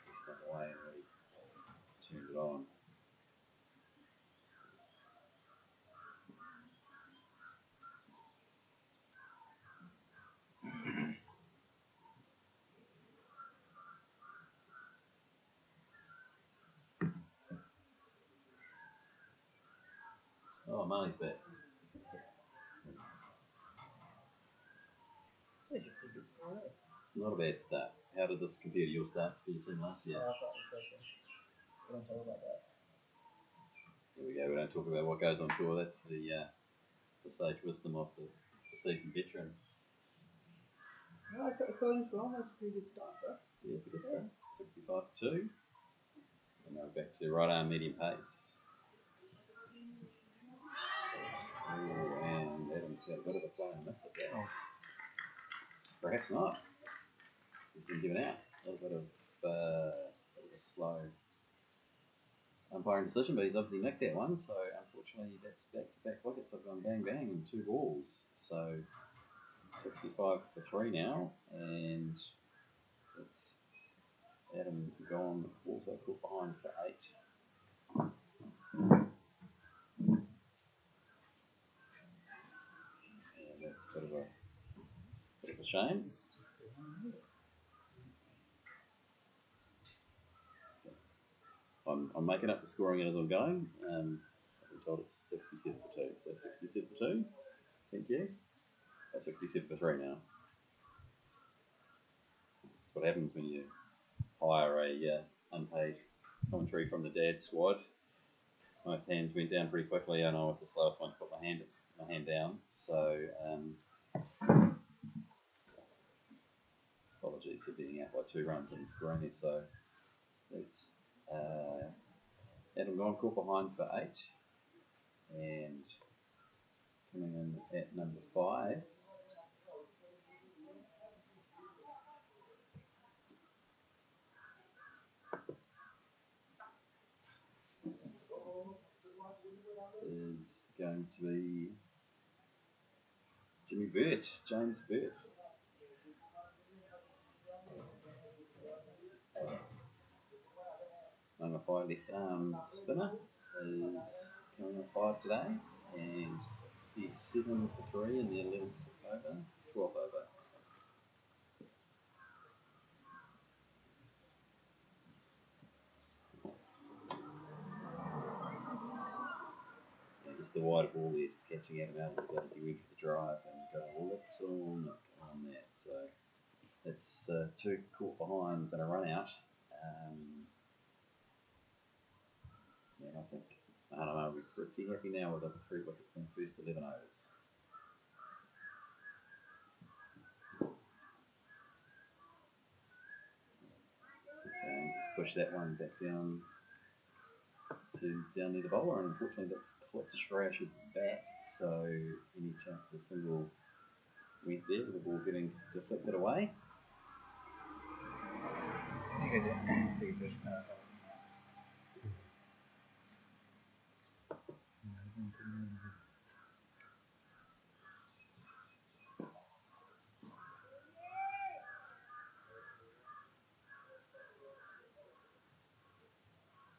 he snuck away and really turned it on. Oh, Marley's back. It's not a bad start. How did this compare to your starts for your team last year? We don't talk about that. There we go. We don't talk about what goes on tour. That's the sage wisdom of the seasoned veteran. No, Cody's wrong. That's a pretty good start, bro. Yeah, it's a good start. 65 for 2. And now back to right arm medium pace. Oh, and Adam's got a bit of a fly and miss it there. Oh. Perhaps not. He's been given out. A little bit of a slow umpiring decision, but he's obviously nicked that one, so unfortunately that's back-to-back wickets. I've gone bang bang in 2 balls, so 65 for 3 now, and it's Adam gone also caught behind for 8. And that's a bit of a shame. I'm making up the scoring as I'm going. I've been told it's 67 for 2, so 67 for 2. Thank you. 67 for 3 now. That's what happens when you hire a unpaid commentary from the dad squad. Most hands went down pretty quickly, and I was the slowest one to put my hand down. So apologies for being out by 2 runs and scoring it. So it's Adam gone caught behind for 8, and coming in at number 5. Is going to be James Burt. Number 5 left arm spinner is coming on 5 today, and 67 for 3 in the 12th over. Just the wider ball there, just catching Adam out a little bit as he went for the drive and got a little nook on that. So it's 2 caught behinds and a run out. And I think MAHANAMA will be pretty happy now with the 3 wickets in the first 11 overs. James has pushed that one back down near the bowler, and unfortunately that's clipped Shrash's bat, so any chance of a single went there with the ball getting deflected away.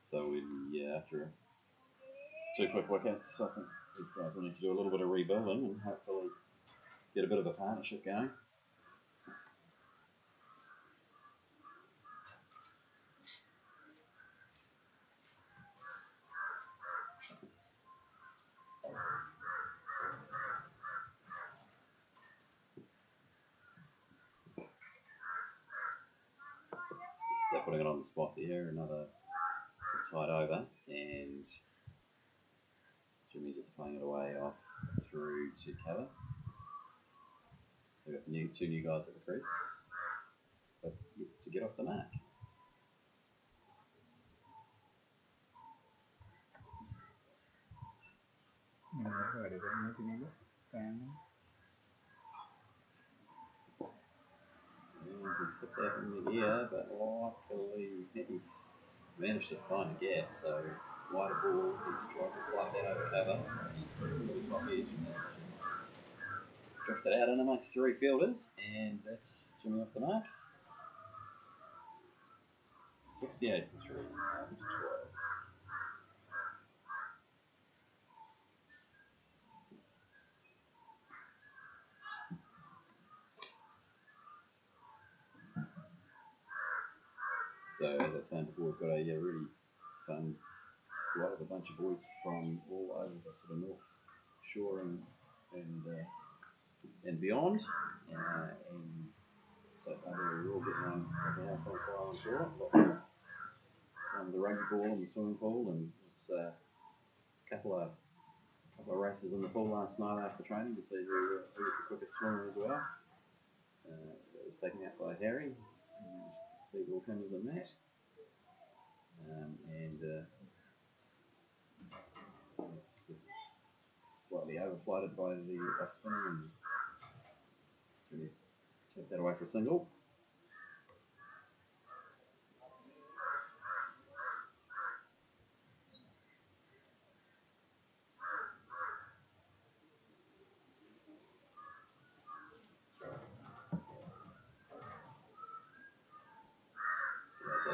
So after 2 quick wickets, I think these guys will need to do a little bit of rebuilding and hopefully get a bit of a partnership going. They're putting it on the spot there, another tight over, and Jimmy just playing it away off through to cover. So we've got 2 new guys at the crease, but yet to get off the mark. And he's hit that in the air, but luckily he's managed to find a gap, so wider ball, he's tried to fly that over cover, he's really top edge, and that's just drifted out in amongst 3 fielders, and that's Jimmy off the mark. 68 for 3, 12. So as I was saying before, we've got a really fun squad of a bunch of boys from all over the sort of North Shore and beyond. And so far we're all getting on the house on fire, I'm sure. Lots of the rugby ball and the swimming pool, and there's a couple of races in the pool last night after training to see who was the quickest swimmer as well. That was taken out by Harry. Legal opinions on that. It's slightly overflighted by the off spinning, and Jimmy take that away for a single.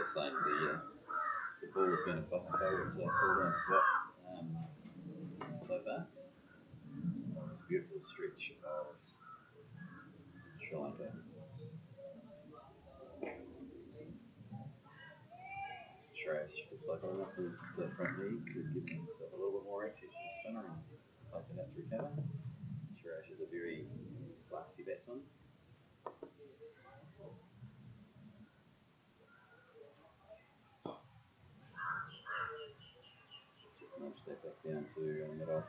was saying, the ball has been a favourite full-down spot so far. It's a beautiful stretch of Sri Lanka. Shreyas just like on up his front knee to give himself a little bit more access to the spinner and placing that through cover. Shreyas is a very classy batsman. Just nudge that back down to on the off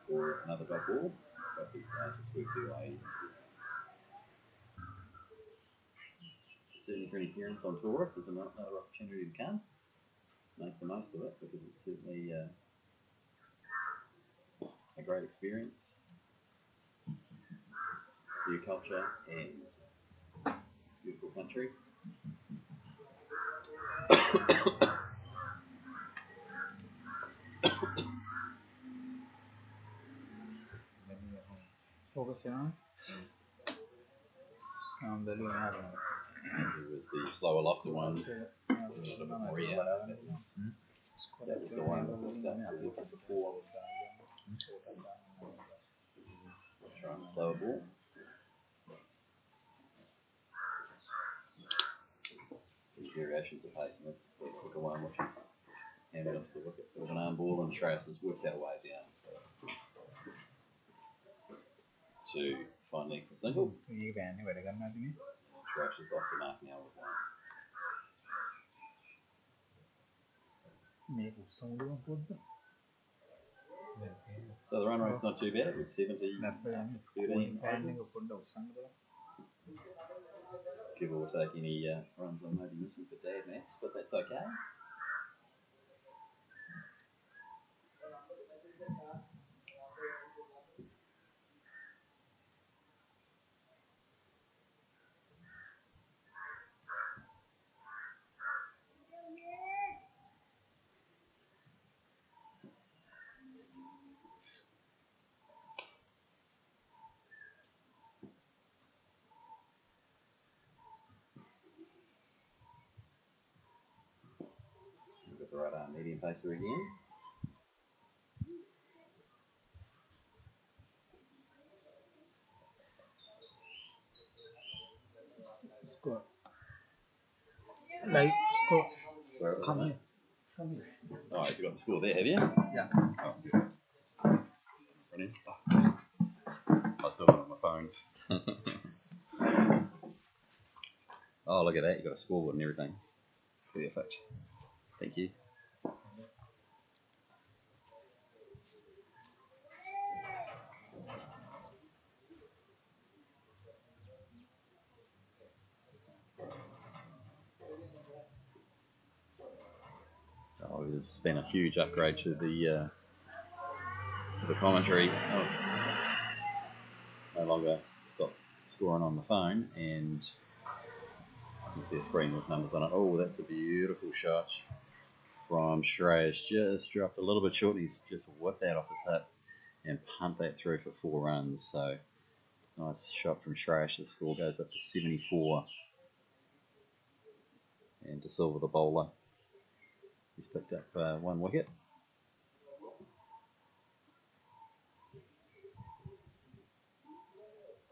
for another dot ball. Both these guys just work their way into the hands. Certainly for any parents on tour, if there's another opportunity to come, make the most of it because it's certainly a great experience. New culture and beautiful country. Focus on. It was the slower lofted one, a little bit more yeah. That was the one that looked up a little bit before. Trying the slower ball. Variations of pace, and that's the quicker one, which is handed onto the wicket. There was an arm ball, and Shreyas has worked that way down to fine leg for single. Shreyas is off the mark now with one. So the run rate's not too bad. It was 70 13 overs. Give or take any runs I may be missing for dad maths, but that's okay. We've got the right arm medium pacer again. Score. Light score. Sorry, Come here. Oh, you got the score there, have you? Yeah. Oh, good. Brilliant. I was doing it on my phone. Oh, look at that. You got a scoreboard and everything. Perfect. Thank you. Oh, there's been a huge upgrade to the commentary. Oh, no longer stopped scoring on the phone, and I can see a screen with numbers on it. Oh, that's a beautiful shot from Shreyas. Just dropped a little bit short. He's just whipped that off his hip and pumped that through for 4 runs. So nice shot from Shreyas. The score goes up to 74. And De Silva, the bowler, he's picked up 1 wicket.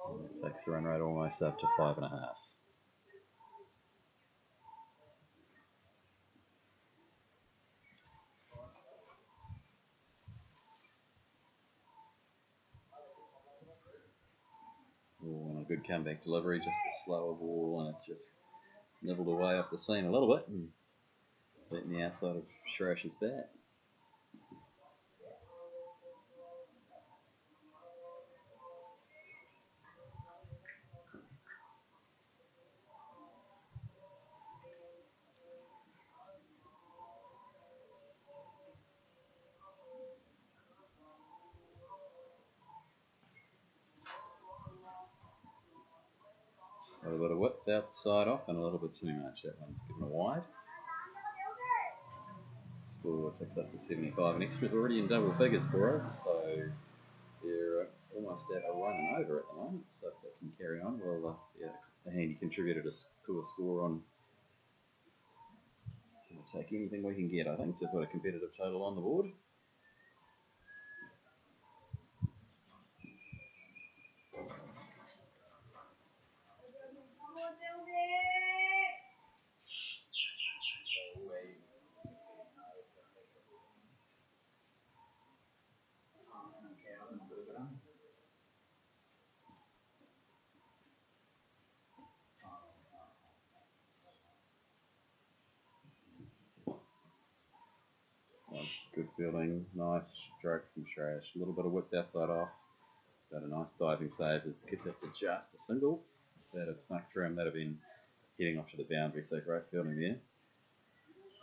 And that takes the run rate almost up to 5.5. Oh, and a good comeback delivery, just a slower ball, and it's just nibbled away off the seam a little bit and beating the outside of Shreyas's bat. A little bit of whip outside off and a little bit too much. That one's given a wide. Score takes up to 75, and extras already in double figures for us, so they're almost at a run and over at the moment. So if they can carry on, well, yeah, a handy contributor to a score on take anything we can get, I think, to put a competitive total on the board. Good fielding, nice stroke from Shrash. A little bit of whipped outside off, but a nice diving save has kept it to just a single. If that had snuck through him, that'd have been heading off to the boundary, so great fielding there.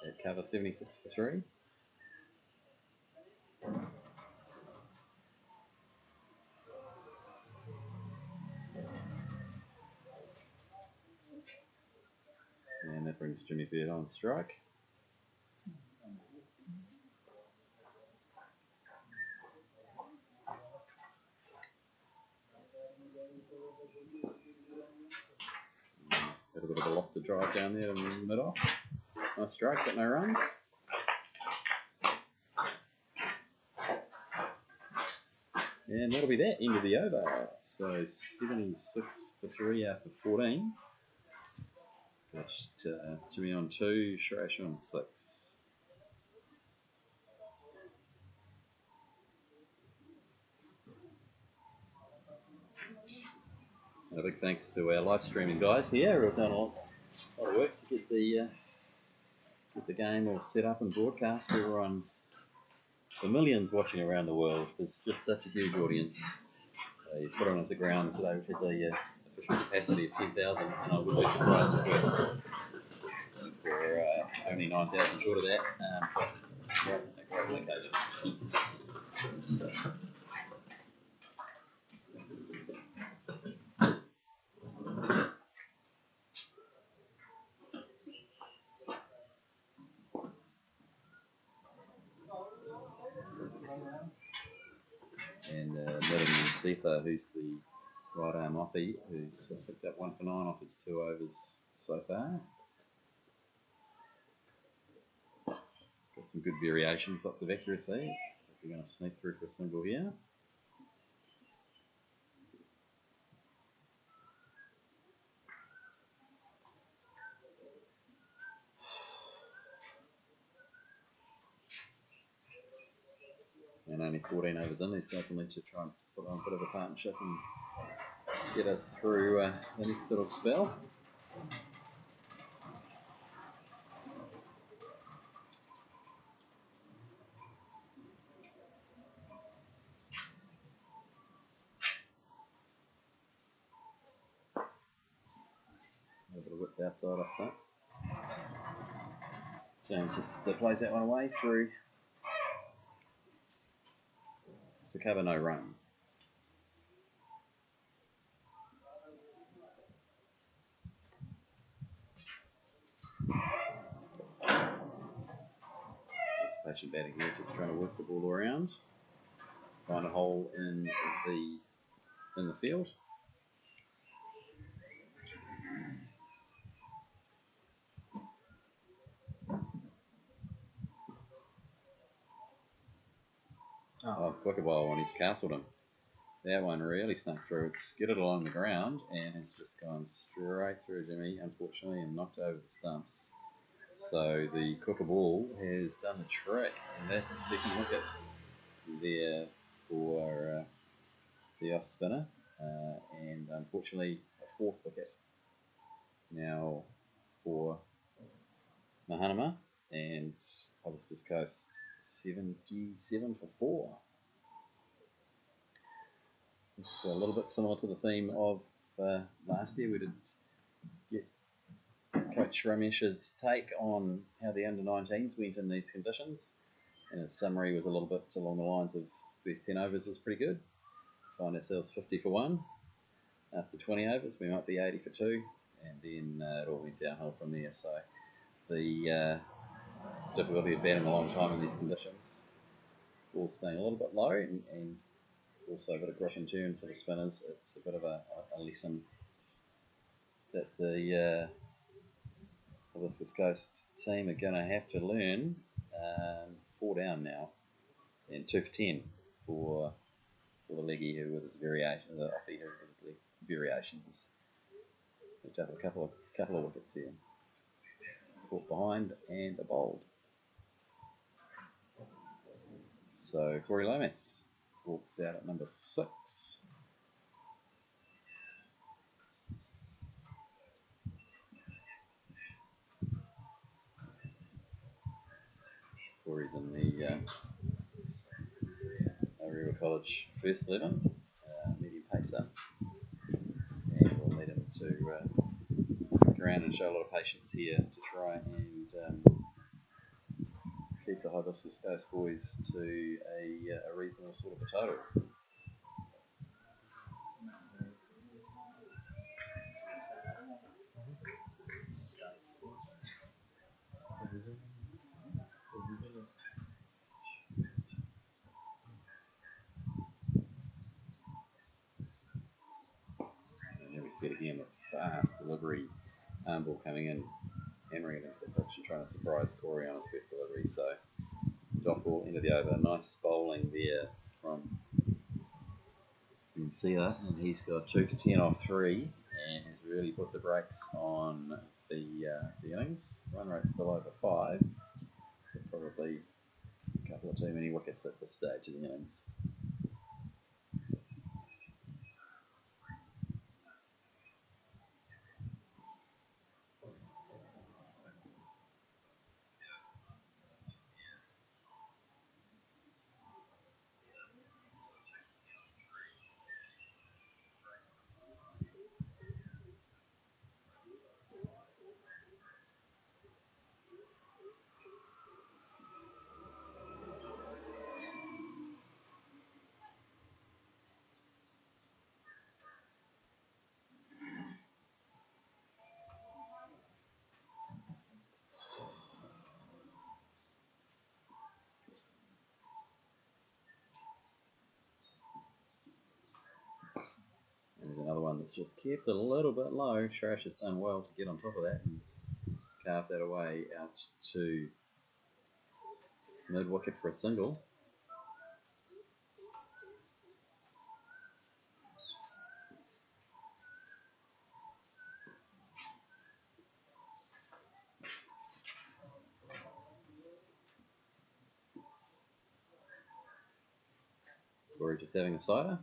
At cover 76 for 3. And that brings Jimmy Beard on strike. Just had a bit of a lofted drive down there in the middle. Nice strike, but no runs. And that'll be that, end of the over. So 76 for 3 after 14. Pitched Jimmy on 2, Shrash on 6. And a big thanks to our live streaming guys here who have done a lot of work to get the game all set up and broadcast. We're on the millions watching around the world. There's just such a huge audience. You put on as a ground today, which is a official capacity of 10,000, and I would be surprised if we're only 9,000 short of that. But a great location. And Mid-innings Sifa, who's the right arm offie, who's picked up 1 for 9 off his 2 overs so far. Got some good variations, lots of accuracy. We're going to sneak through for a single here. And only 14 overs in, these guys will need to try and put on a bit of a partnership and get us through the next little spell. A bit of whipped outside off stump. James just plays that one away through to cover no run. It's patient batting here, just trying to work the ball around, find a hole in the field. Oh, quicker ball when he's castled him. That one really snuck through. It's skidded along the ground and has just gone straight through Jimmy, unfortunately, and knocked over the stumps. So the quicker ball has done the trick, and that's a second wicket there for the off spinner, and unfortunately a 4th wicket now for MAHANAMA, and Hibiscus Coast 77 for 4. It's a little bit similar to the theme of last year. We did get Coach Ramesh's take on how the under-19s went in these conditions, and his summary was a little bit along the lines of first 10 overs was pretty good. Find ourselves 50 for 1. After 20 overs, we might be 80 for 2, and then it all went downhill from there. So the difficulty of batting a long time in these conditions, ball staying a little bit low, and also a bit of grip and turn for the spinners. It's a bit of a lesson. That's a Hibiscus Coast team are going to have to learn 4 down now and 2 for 10 for the leggy who with his variation, the offie who with his variations. Picked up a couple of wickets here. Caught behind and a bowled. So Corey Lomas walks out at number 6. Corey's in the River College first 11, medium pacer, and we'll need him to stick around and show a lot of patience here to try and keep the Hibiscus Coast boys to a reasonable sort of a total. And here we see it again with fast delivery, ball coming in, hammering it into the pitch and trying to surprise Corey on his first delivery. So dot ball, end of the over. Nice bowling there from Mencia, and he's got 2 for 10 off 3 and has really put the brakes on the innings. Run rate's still over 5, but probably a couple of too many wickets at this stage of the innings. There's another one that's just kept a little bit low. Shrash has done well to get on top of that and carve that away out to mid wicket for a single. Corey just having a cider.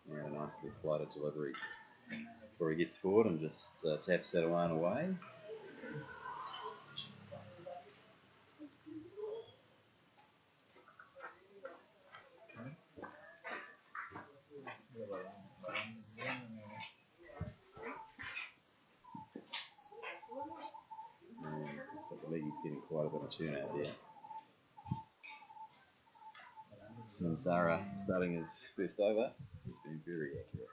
Yeah, nicely flighted delivery. Corey gets forward and just taps that one away. And looks like the leggy's getting quite a bit of turnout there. Mansara starting his first over. He's been very accurate.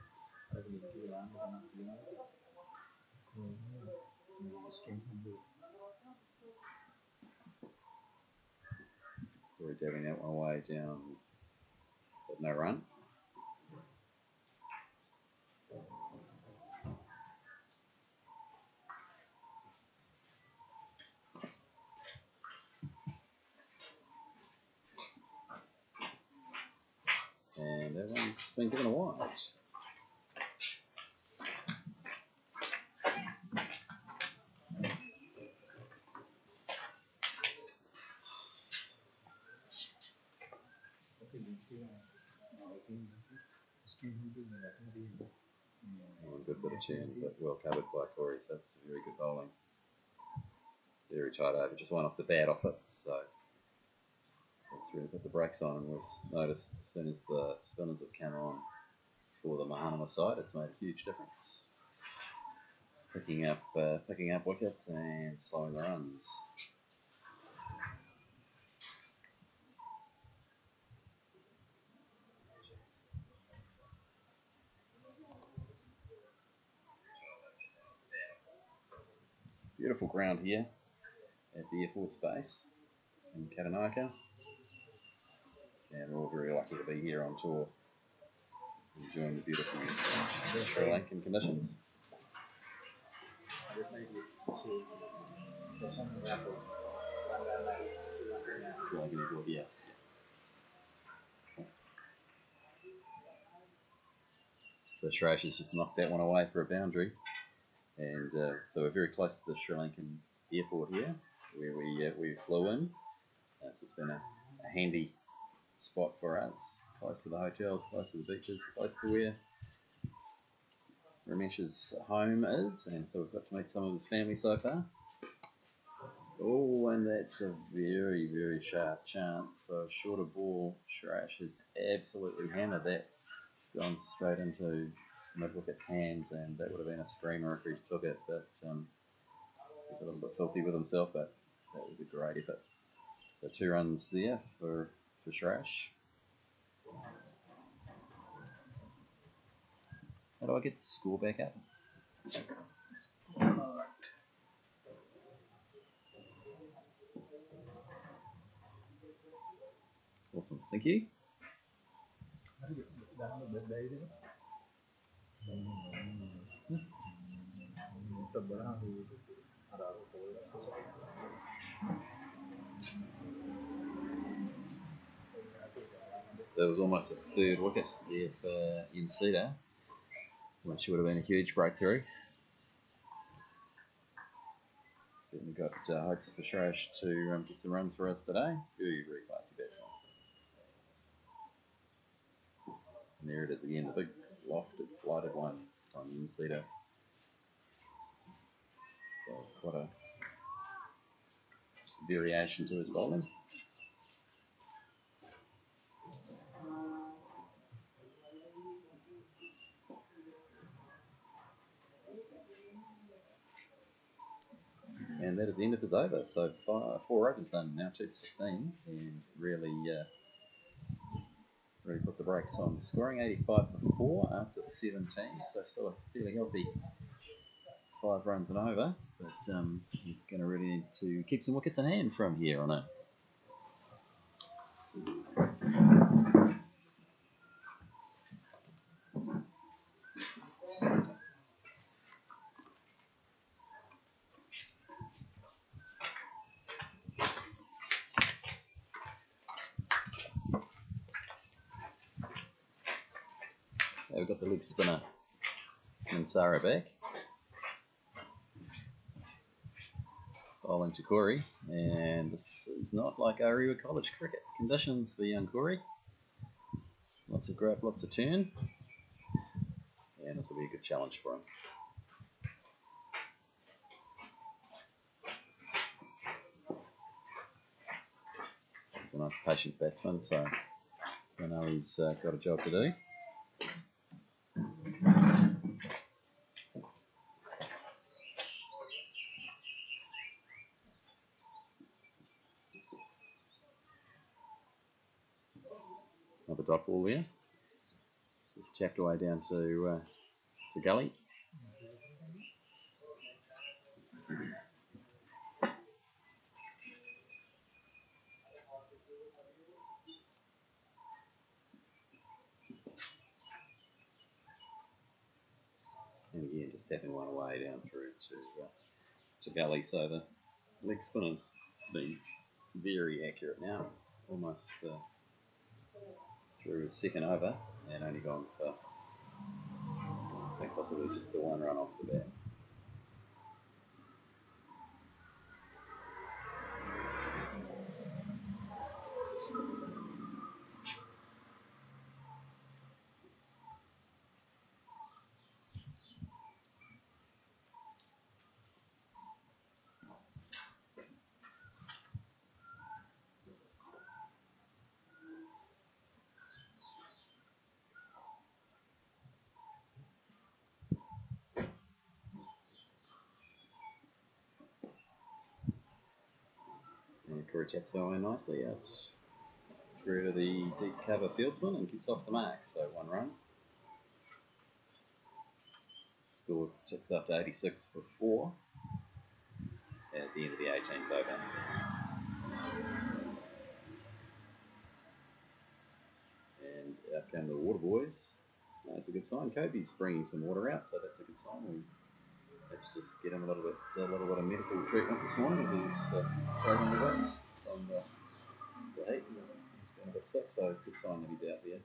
Corey dabbing that one away down, but no run. And that one's been given a wide. Oh, a good bit of turn, but well covered by Corey, so that's very good bowling. Very tight over, just one off the bat off it, so that's really put the brakes on, and we've noticed as soon as the spinners have come on for the Mahanama side, it's made a huge difference. Picking up wickets and slowing the runs. Beautiful ground here at the Air Force Base in Katanaka, and we're all very lucky to be here on tour, enjoying the beautiful Sri Lankan conditions. Yeah. So Shrash has just knocked that one away for a boundary, and so we're very close to the Sri Lankan airport here, where we flew in. So it's been a handy spot for us, close to the hotels, close to the beaches, close to where Ramesh's home is, and so we've got to meet some of his family so far. Oh, and that's a very, very sharp chance. So shorter ball, Shrash has absolutely hammered that. It's gone straight into mid-wicket's hands, and that would have been a screamer if he took it, but he's a little bit filthy with himself, but that was a great effort. So 2 runs there for Shrash. How do I get the score back up? Awesome, thank you. So it was almost a 3rd wicket there for Nsita, which would have been a huge breakthrough. Certainly got hopes for Shrash to get some runs for us today. Very, very classy batsman. And there it is again, the big lofted, flighted one from Nsita. So quite a variation to his bowling. And that is the end of his over. So 4 overs done now, 2 for 16, and really put the brakes on. Scoring 85 for 4 after 17, so still a fairly healthy 5 runs and over, but you're going to really need to keep some wickets in hand from here on out. We've got the leg spinner Mansara back, bowling to Corey, and this is not like Ariwa College cricket conditions for young Corey. Lots of grab, lots of turn, and this will be a good challenge for him. He's a nice patient batsman, so I know he's got a job to do. Another dot ball there. Just tapped away down to Gully. And again, just tapping one away down through to Gully. So the leg spinner's been very accurate now, almost through his 2nd over, and only gone for, I think, possibly just the 1 run off the bat. And Corey taps away nicely out through to the deep cover fieldsman and gets off the mark, so 1 run. Score ticks up to 86 for 4 at the end of the 18th over. And out came the water boys. That's a good sign. Kobe's bringing some water out, so that's a good sign. We had to just get him a little bit of medical treatment this morning as he's struggling a bit from the heat. He's been a bit sick, so good sign that he's out there.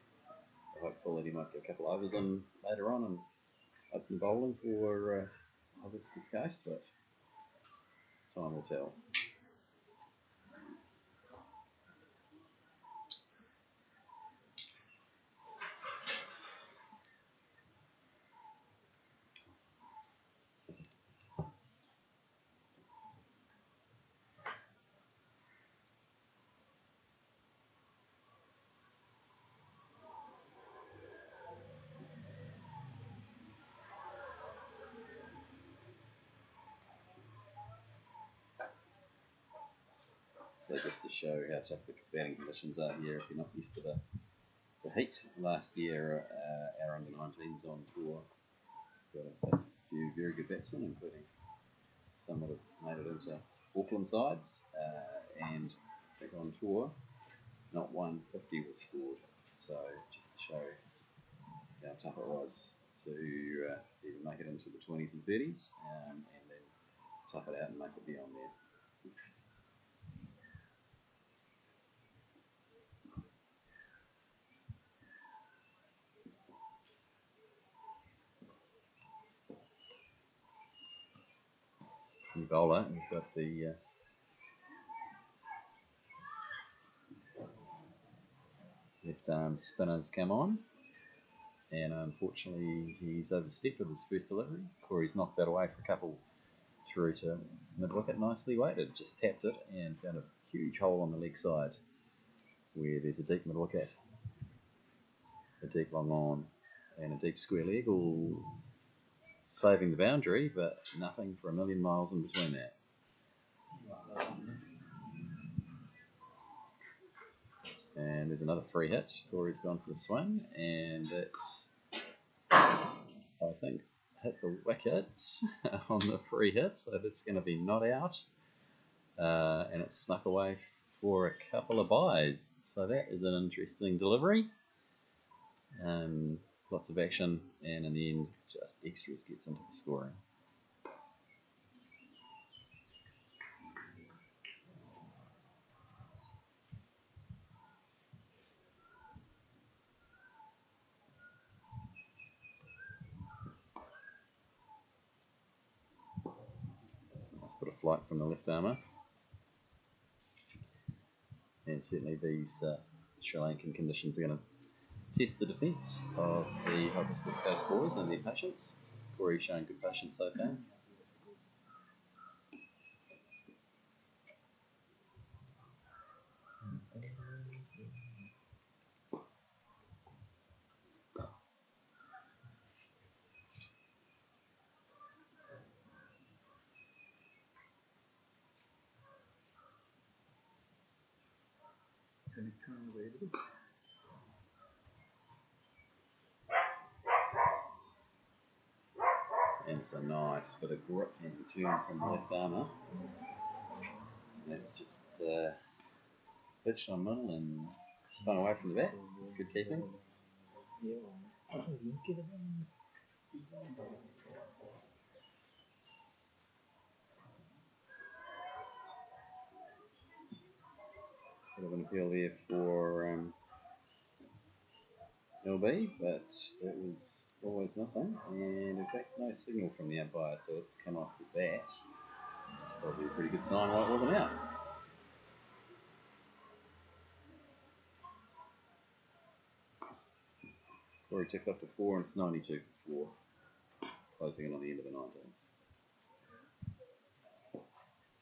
Hopefully he might get a couple of overs in later on and open bowling for Hibiscus Coast, but time will tell. So just to show how tough the batting conditions are here, if you're not used to the heat. Last year, our under-19s on tour got a few very good batsmen, including some that have made it into Auckland sides, and I think on tour, not 150 was scored. So just to show how tough it was to even make it into the 20s and 30s, and then tough it out and make it beyond there. New bowler, and we've got the left arm spinners come on, and unfortunately he's overstepped with his first delivery. Corey's knocked that away for a couple through to mid-wicket, nicely weighted, just tapped it and found a huge hole on the leg side where there's a deep mid-wicket, a deep long on, and a deep square leg, all saving the boundary, but nothing for a million miles in between that. And there's another free hit. Corey's gone for the swing, and it's, I think, hit the wickets on the free hit, so that's going to be not out. And it's snuck away for a couple of byes. So that is an interesting delivery. Lots of action, and in the end, just extras gets into the scoring. Nice bit of flight from the left armour. And certainly these Sri Lankan conditions are going to test the defence of the Hibiscus Coast boys and their patience. Corey's showing good patience so far. And it's a nice bit of grip and turn from the left armour. And that's just pitched on middle and spun away from the bat. Good keeping. Bit of an appeal there for LB, but it was always missing, and in fact no signal from the umpire, so it's come off the bat. It's probably a pretty good sign why it wasn't out. Corey ticks up to 4, and it's 92 for 4, closing in on the end of the 19.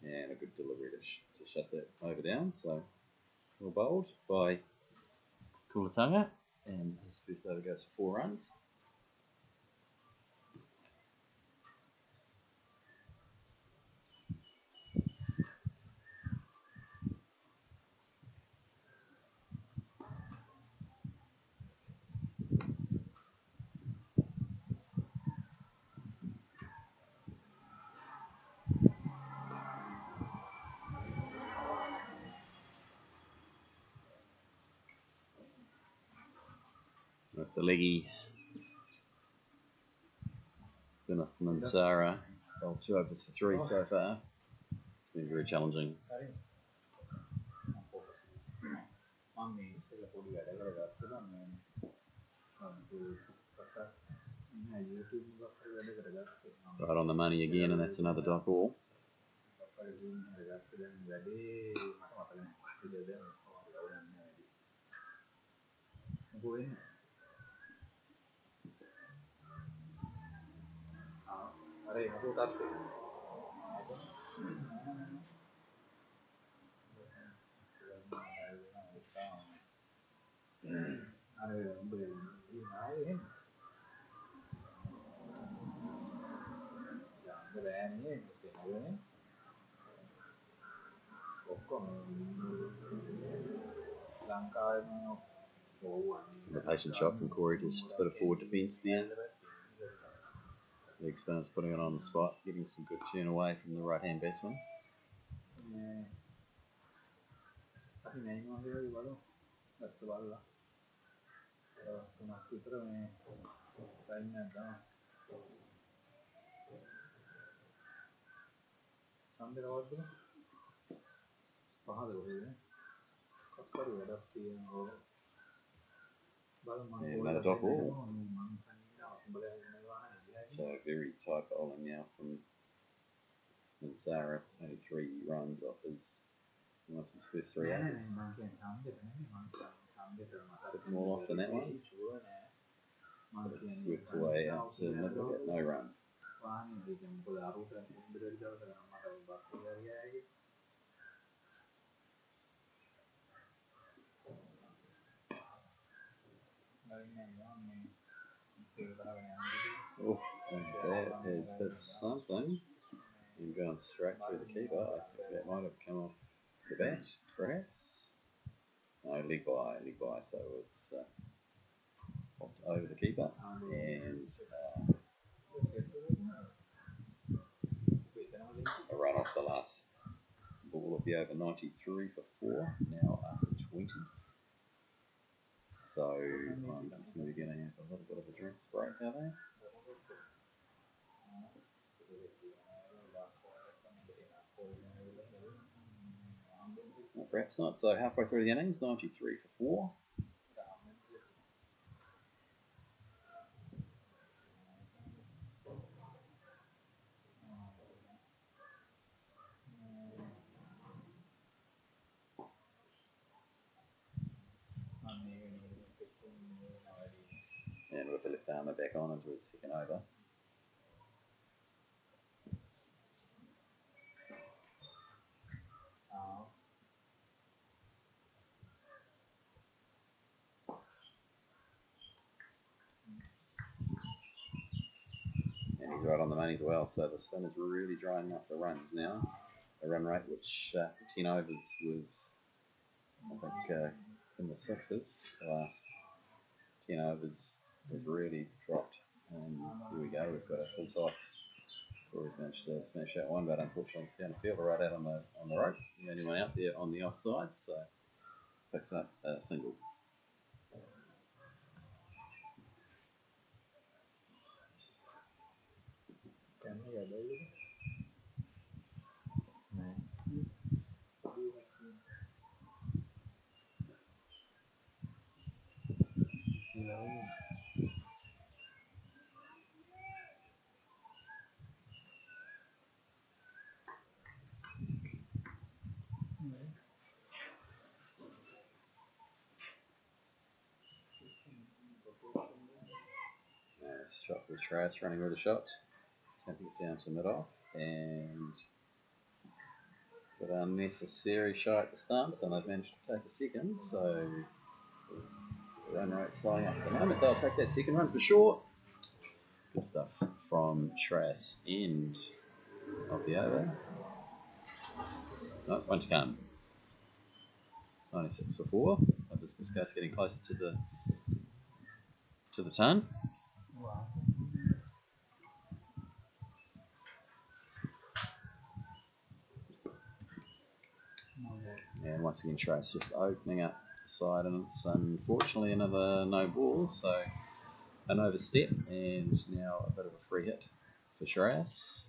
And a good delivery to shut that over down, so well bowled by Kulatanga, and his first over goes for 4 runs. with the leggy. Benneth Mansara, well, 2 overs for 3 so far. It's been very challenging. Right on the money again, and that's another dot ball. The patient shot from Corey, just a bit of forward defence there. Leg spinner's putting it on the spot, getting some good turn away from the right hand batsman. And another dot ball. So very tight bowling now from Mansara, only 3 runs off his first 3 overs. A bit more off than that one. But it squirts away out to mid-wicket, no run. Oh, and that has hit something and gone straight through the keeper. I think that might have come off the bat, perhaps. No, leg by, so it's popped over the keeper and a run off the last ball of the over, 93 for 4, now after 20. So I'm guessing they're going to have a little bit of a drinks break, are they? Well, perhaps not. So halfway through the innings, 93 for 4. And with the left armour back on into his second over. And he's right on the money as well, so the spin is really drying up the runs now. A run rate which for 10 overs was, I think, in the 6s. The last 10 overs has really dropped. And here we go, we've got a full toss. Corey's managed to smash that one, but unfortunately it's down the field right out on the rope. The only one out there on the offside, so picks up a single. Shot with Trace running with a shot, tapping it down to mid-off, and got an unnecessary shot at the stumps, and they've managed to take a second, so the run rate slowing up at the moment. They'll take that second run for sure. Good stuff from Trace, end of the over. No, one to come. 96 for 4. Hibiscus getting closer to the ton. And once again, Trace just opening up side, and it's unfortunately another no ball, so an overstep, and now a bit of a free hit for Shreyas.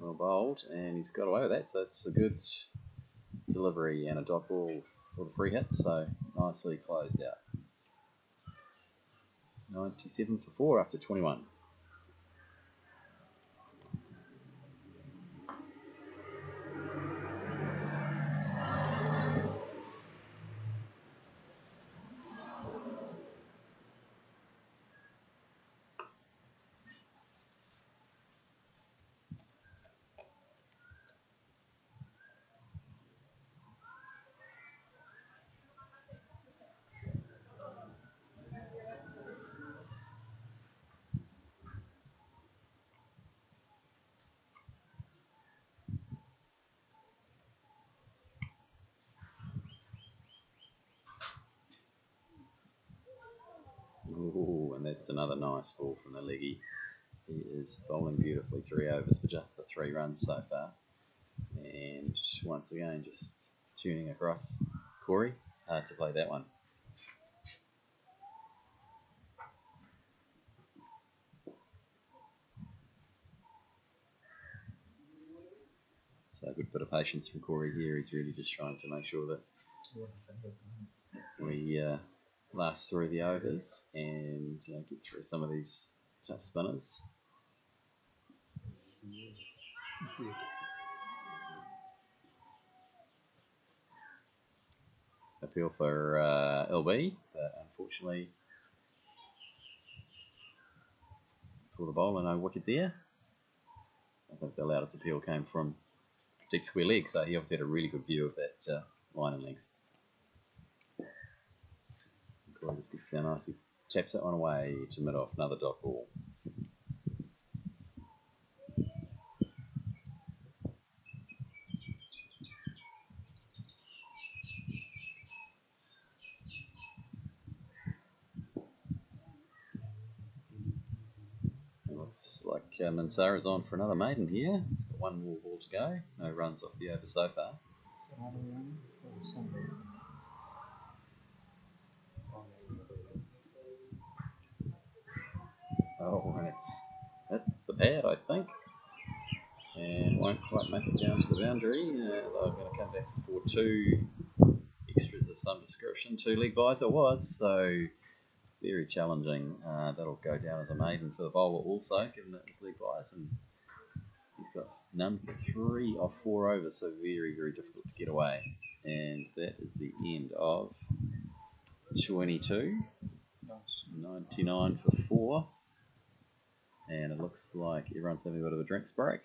Well bowled, and he's got away with that, so it's a good delivery and a dot ball for the free hit, so nicely closed out. 97 for 4 after 21. Ooh, and that's another nice ball from the leggy. He is bowling beautifully, 3 overs for just the 3 runs so far. And once again, just tuning across Corey to play that one. So a good bit of patience from Corey here. He's really just trying to make sure that we last through the overs and get through some of these tough spinners. Appeal for LB, but unfortunately for the bowler, no wicket there. I think the loudest appeal came from deep square leg, so he obviously had a really good view of that line and length. Corey just gets down nicely, taps that one away to mid off, another dot ball. Looks like Mansara's on for another maiden here. He's got one more ball to go. No runs off the over so far. Oh, and it's hit the pad, I think. And won't quite make it down to the boundary. They're going to come back for 2 extras of some description. 2 leg byes it was, so very challenging. That'll go down as a maiden for the bowler also, given that it was leg byes, and he's got none for 3 of 4 overs, so very, very difficult to get away. And that is the end of 22. 99 for 4. And it looks like everyone's having a bit of a drinks break.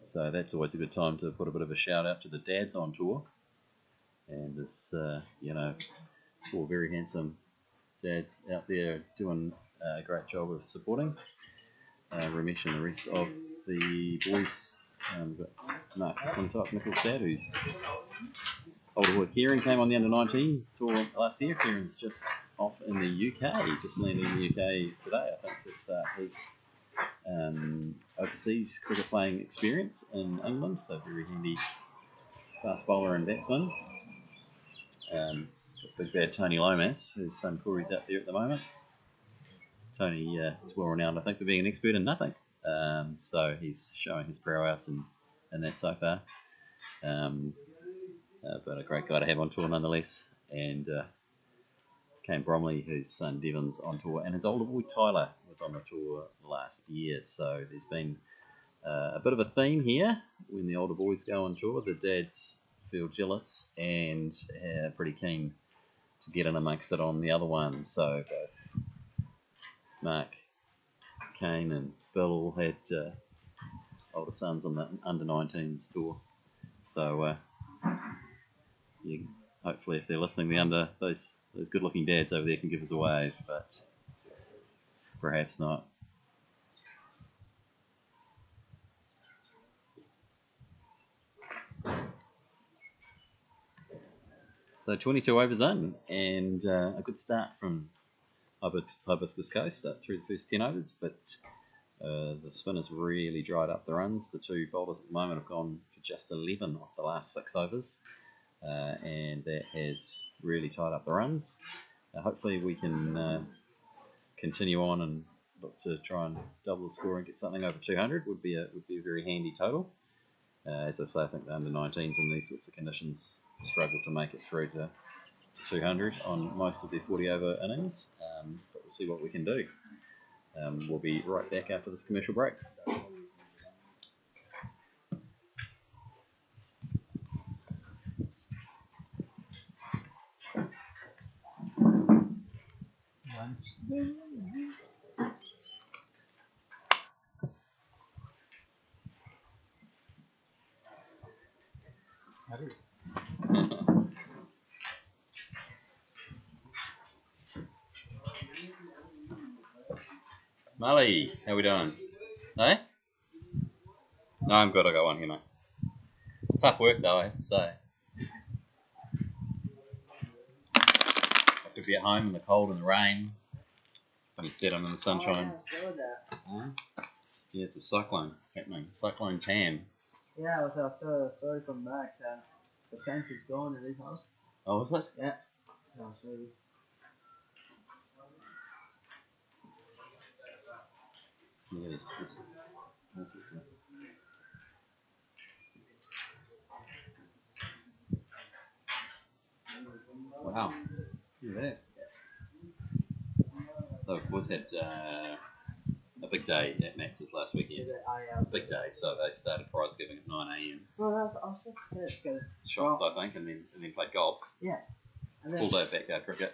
So that's always a good time to put a bit of a shout out to the dads on tour. And this, 4 very handsome dads out there doing a great job of supporting Ramesh and the rest of the boys. We've got Mark McClintock, Nichols' dad, who's older boy Kieran came on the under-19 tour last year. Kieran's just off in the UK, just landed in the UK today, I think, to start his overseas cricket playing experience in England. So very handy fast bowler and batsman. Big bad Tony Lomas, whose son Corey's out there at the moment. Tony is well renowned, I think, for being an expert in nothing. So he's showing his prowess in that so far. But a great guy to have on tour nonetheless. And Kane Bromley, whose son Devon's on tour, and his older boy Tyler was on the tour last year. So there's been a bit of a theme here. When the older boys go on tour, the dads feel jealous and pretty keen to get in amongst it on the other ones. So both Mark, Kane and Bill all had older sons on the under-19s tour. So hopefully if they're listening, those good-looking dads over there can give us a wave, but perhaps not. So 22 overs in, and a good start from Hibiscus Coast through the first 10 overs, but the spinners really dried up the runs. The two bowlers at the moment have gone for just 11 off the last 6 overs, and that has really tied up the runs. Hopefully we can continue on and look to try and double the score and get something over 200. Would be a very handy total. As I say, I think the under-19s in these sorts of conditions struggle to make it through to 200 on most of their 40-over innings, but we'll see what we can do. We'll be right back after this commercial break. Molly, how we doing? Hey? No, I'm good. I got one here, mate. It's tough work, though, I have to say. I could be at home in the cold and the rain. Funny set I'm in the sunshine. Oh, yeah, Yeah, it's a cyclone happening. Cyclone Tan. yeah, I saw it from back, so the fence is gone in his house. Oh, is it? Yeah. I'll show you. Yeah, there's all sorts of... Wow. Look at that. So, was that a big day at Max's last weekend? Big day, so they started prize giving at 9 a.m. Well, I was so pissed because Shots, I think, and then played golf. yeah, and then Full day of backyard cricket.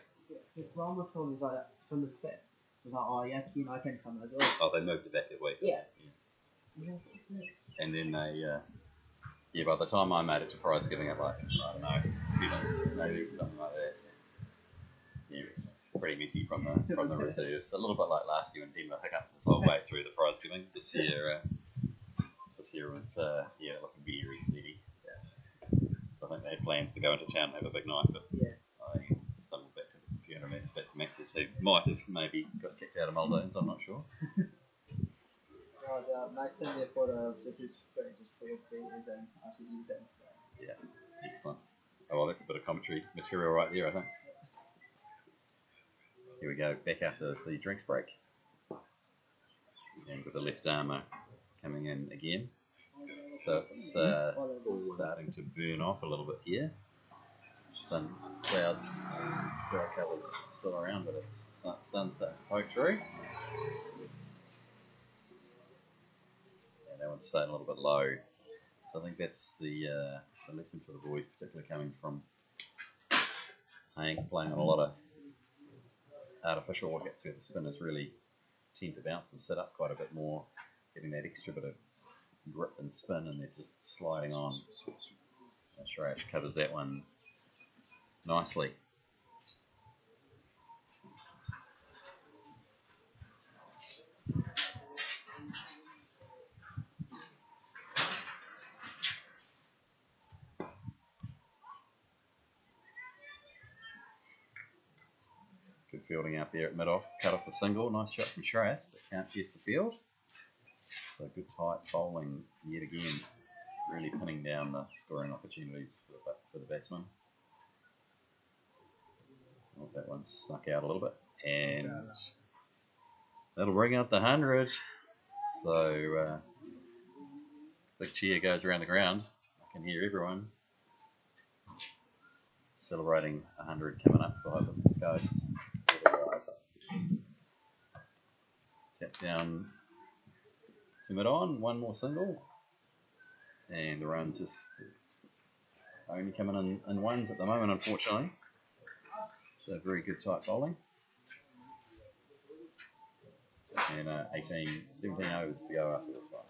the drama told me like from the fifth. It was like, oh yeah, you know, I can come as well. Oh, they moved it back that week. Yeah. And then they, by the time I made it to prize giving at like, I don't know, 7, maybe something like that. Yeah, it was pretty messy from the reserves. A little bit like last year when Denver hiccuped this whole way through the prize giving. This year was looking very seedy. Yeah. So I think they had plans to go into town and have a big night, but I stumbled back to a few hundred metres back to Max's, who might have maybe got kicked out of Muldoon's, I'm not sure. Max sent me a photo of just his face and after he eats and stuff. Yeah, excellent. Oh, well, that's a bit of commentary material right there, I think. Here we go, back after the drinks break. And with the left armour coming in again. So it's starting to burn off a little bit here. Some clouds, cloud colours still around, but it's sun's starting to poke through. And that one's staying a little bit low. So I think that's the lesson for the boys, particularly coming from playing on a lot of artificial wickets where the spinners really tend to bounce and sit up quite a bit more, getting that extra bit of grip and spin, and they're just sliding on. Shrash covers that one nicely. Good fielding out there at mid-off, cut off the single, nice shot from Shrash, but can't pierce the field. So good tight bowling yet again, really pinning down the scoring opportunities for the batsman. Oh, that one snuck out a little bit, and that'll bring out the 100. So big cheer goes around the ground. I can hear everyone celebrating 100 coming up for Hibiscus Coast. Tap down to mid-on, one more single, and the run just only coming in ones at the moment, unfortunately. So very good tight bowling. And 17 overs to go after this one.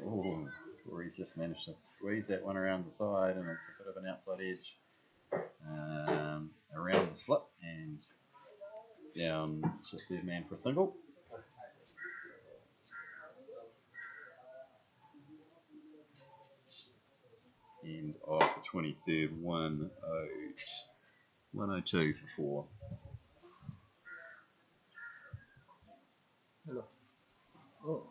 Oh, Corey's just managed to squeeze that one around the side, and it's a bit of an outside edge around the slip and down to third man for a single. End of the 23rd, 102 for 4. Hello. Oh.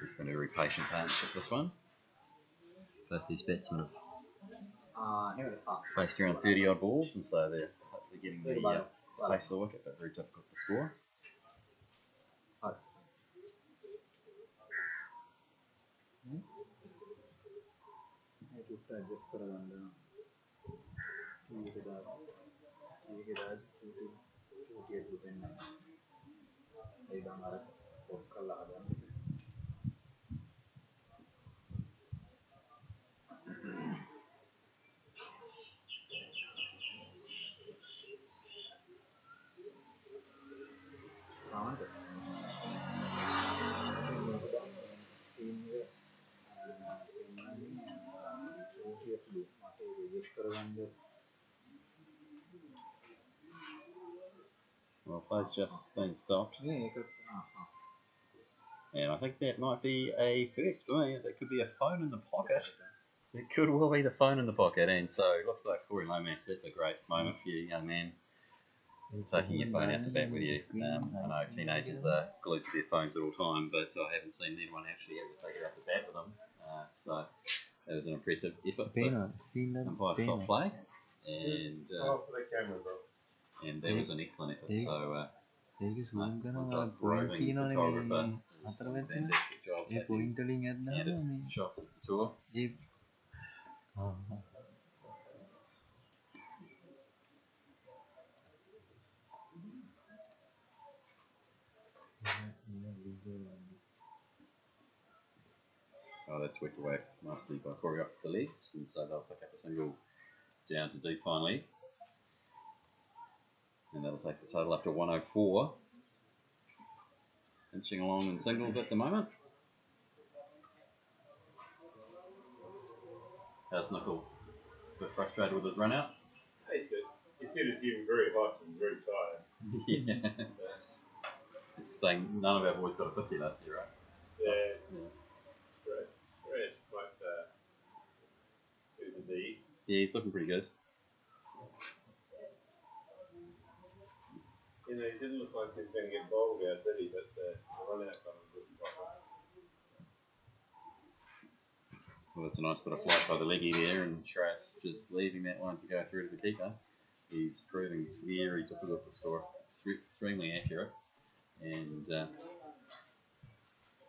It's been a very patient partnership, this one. Both these batsmen have Here it is. faced around 30 odd balls, and so they're hopefully getting the pace of the wicket, but very difficult to score. Well, play's just been stopped. And I think that might be a first for me. That could be a phone in the pocket. It could well be the phone in the pocket. And so it looks like Corey Lomas, that's a great moment for you, young man. Taking your phone out to bat with you. I know teenagers are glued to their phones at all time, but I haven't seen anyone actually ever take it out to bat with them. So that was an impressive effort. Umpire stopped play. And that was an excellent effort. So roving photographer has done a fantastic job taking candid shots at the tour. Oh, that's worked away nicely by Corey off the legs, and so they'll pick up a single down to deep fine leg. And that'll take the total up to 104. Inching along in singles at the moment. How's Nickel? A bit frustrated with his run out? He's good. He said it's even very hot and very tired. Yeah. He's saying none of our boys got a 50 last year, right? Yeah. Great. Quite to the D. Yeah, he's looking pretty good. You know, he didn't look like he was going to get bowled out, did he? But the run out got him looking proper. Well, it's a nice bit of flight by the leggy there, and Trace just leaving that one to go through to the keeper. He's proving very difficult to score, extremely accurate, and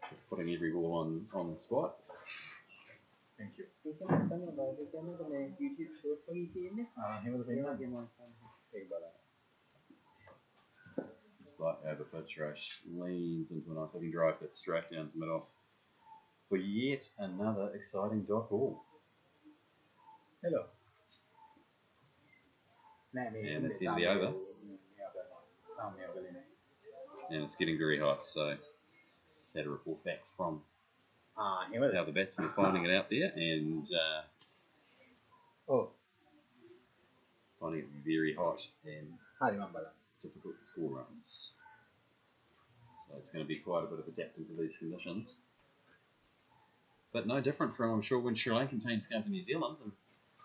just putting every ball on the spot. Thank you. Slight over pitch rush, leans into a nice looking drive that's straight down to mid off for yet another exciting dot ball. Hello. And that's the end of the over. And it's getting very hot, so just had a report back from how the batsmen are finding it out there, and finding it very hot and difficult to score runs. So it's going to be quite a bit of adapting to these conditions. But no different from, I'm sure, when Sri Lankan teams come to New Zealand and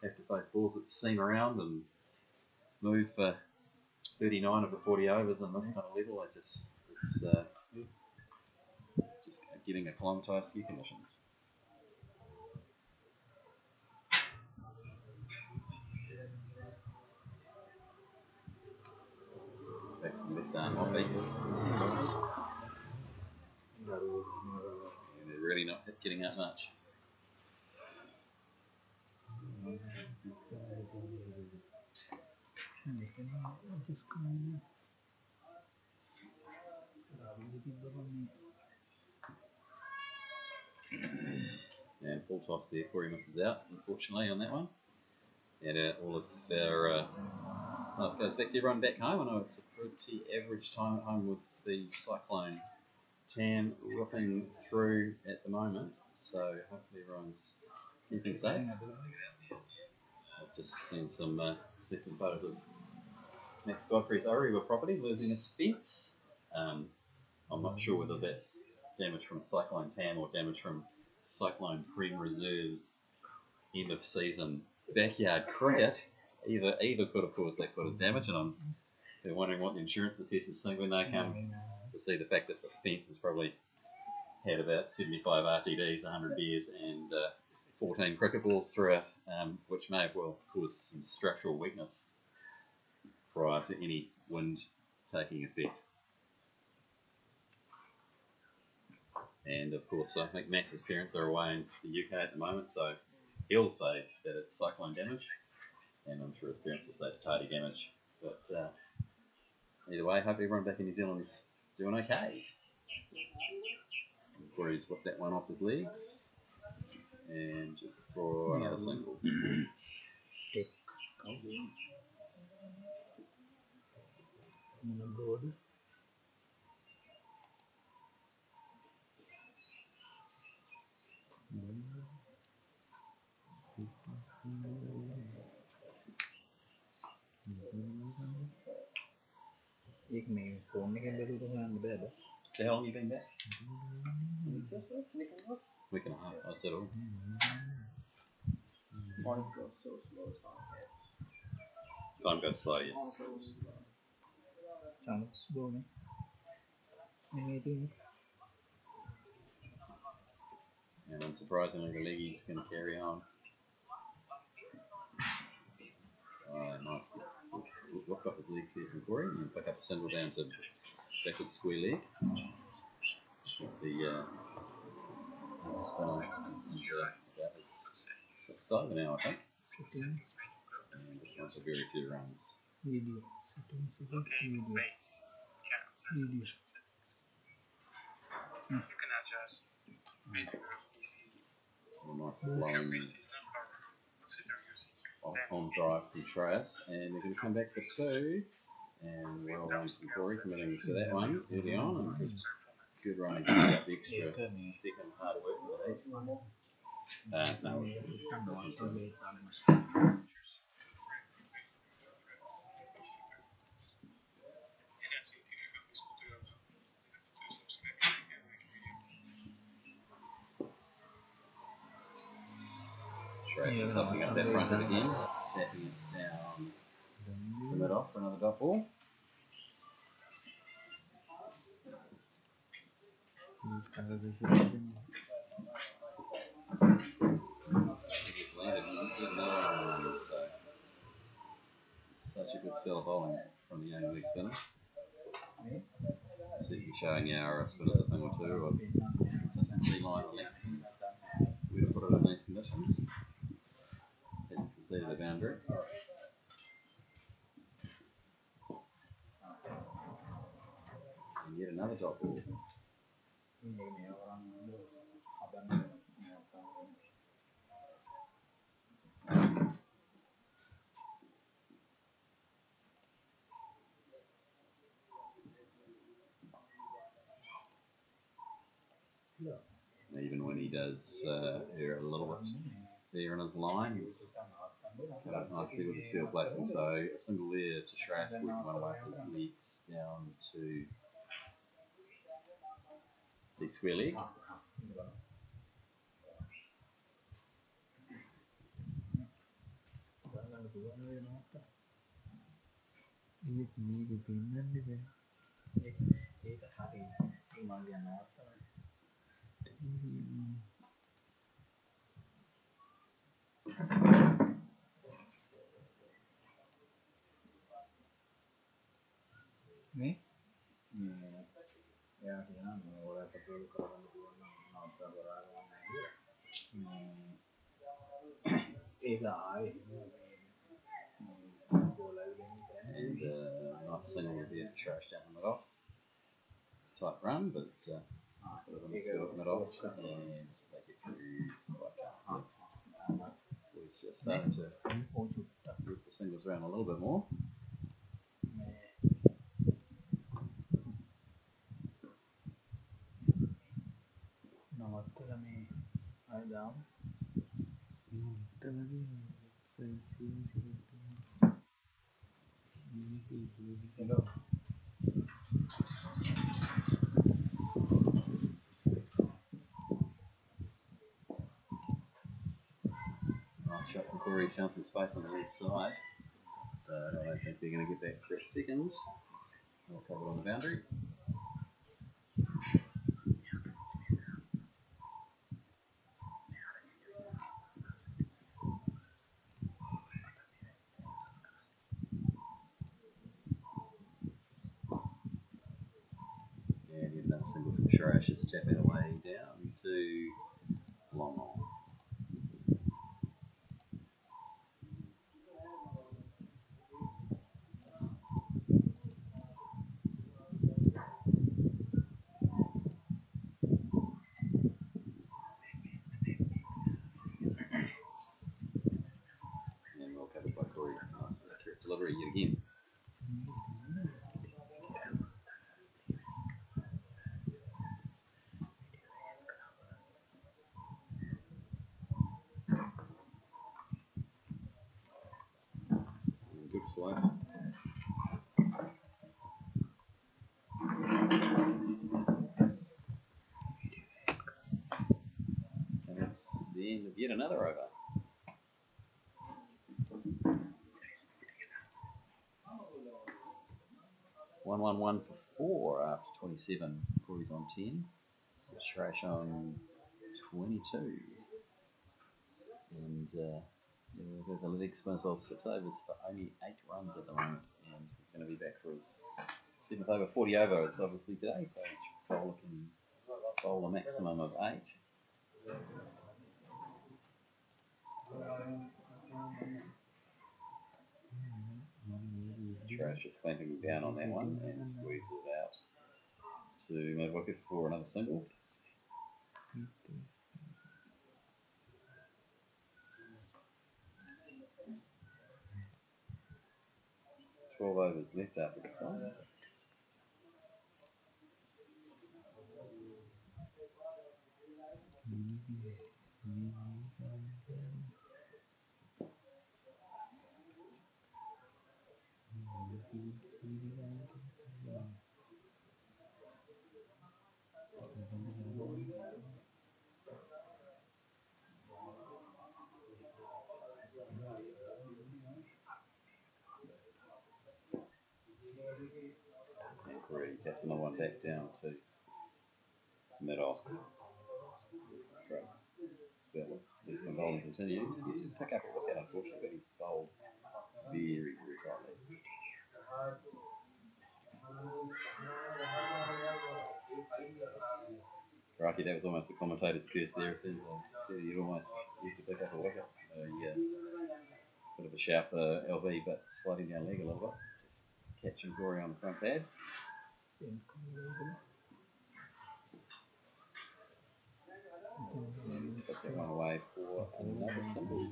have to face balls that seam around and move for 39 of the 40 overs on this kind of level. It's just getting acclimatised to your conditions. Back to the left arm Hoppy. And they're really not getting out much. And full toss there, Corey misses out, unfortunately, on that one. And all of their, well, it goes back to everyone back home. I know it's a pretty average time at home with the cyclone Tam ripping through at the moment, so hopefully everyone's keeping safe. I've just seen some photos of Max Godfrey's Orewa property losing its fence. I'm not sure whether that's damage from Cyclone Tam or damage from Cyclone Prem Reserves end of season backyard cricket. Either could, of course, they could have damaged them. They're wondering what the insurance assessors think when they come to see the fact that the fence has probably had about 75 RTDs, 100 beers, and 14 cricket balls through it, which may have well caused some structural weakness prior to any wind taking effect. And of course, I think Max's parents are away in the UK at the moment, so he'll say that it's cyclone damage, and I'm sure his parents will say it's tidy damage. But either way, hope everyone back in New Zealand's doing okay. Corey's whipped that one off his legs, and just for another single. एक नहीं फोड़ने के लिए तो मैं दे दो How long have you been back? Week and a half. I said all. Mine goes so slow. Time goes slow, yes. chance slow में And unsurprisingly, the leggy's going to carry on. Nice. Look up his legs here from Corey and pick up a single down to backward square leg. The spinner is into about his sixth over now, I think. And this one's a very few runs. video settings video Base video You can adjust basic PC A nice blowing season power. Consider using on drive from Trace, and we're going to come back for two. And well done from Corey committing to that one early on, and good running to get the extra second hard work for the heat. No, this one's Trace something up that front end again, tapping it down to mid off for another dot ball. He's landed another one, so it's such a good spell of bowling from the young leg spinner. So you're showing our spinners a thing or two of consistency, line length, where to put it in these conditions. Hasn't conceded a boundary. And yet another dot ball. Even when he does err a little bit there in his line, he's cut out nicely with his field placing. So a single there to Shraff, working one away his legs down to big square leg. Me? Yeah, what I control And nice single there to Shraff down the mid off. Tight run, but put it in the field mid off, and they get through like He's just starting to move the singles around a little bit more. Corey's found some space on the left side. But I don't think they're going to get back for a second. Well covered on the boundary. And yet another single from Sharash, just tapping away down to long on. And well covered by Corey. Nice accurate delivery yet again. And good flow. And that's the end of yet another over. 1-1-1 for 4 after 27. Corey's on 10. Shrash on 22. And the leg spin as well, 6 overs for only 8 runs at the moment. And he's going to be back for his 7th over, 40 overs obviously today. So Bowler can bowl a maximum of 8. Trash just clamping down on that one and squeezes it out to mid-wicket for another single. $12 overs left after this one. And Corey taps another one back down to mid-off. This is great. Spell. He's been bowling continues. He did pick up a wicket unfortunately, but he's bowled very, very brightly. Rocky, that was almost the commentator's curse there. It says you almost used to pick up a wicket. Bit of a shout for LV, but sliding down leg a little bit. Just catching Corey on the front pad. Put that one away for another single.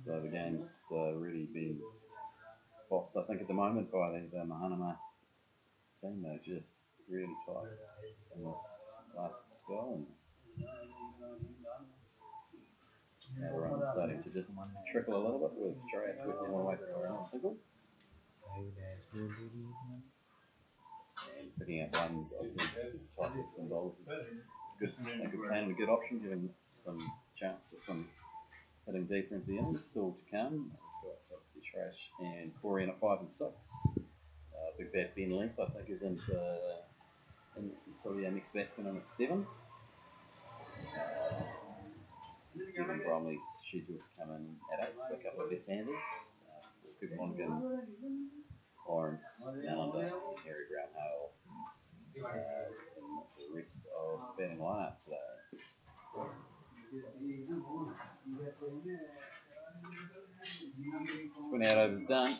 So the game's really been bossed, I think, at the moment by the MAHANAMA team. They're just really tight in this last spell, and now the runs are starting to just trickle a little bit with Trace working one away for another single. And picking up runs of these tight spin bowlers is a good plan and a good option, giving some chance for some hitting deeper into the innings still to come. We've got obviously Trash and Corey in at 5 and 6. Big Bat Ben Length, I think, is in probably our next batsman in at 7. Kevin Bromley's scheduled to come in at 8, so a couple of left-handers. Cooper Monaghan, Lawrence, Nallender, and Harry Brown Hale in the rest of the batting lineup today. 28 overs done.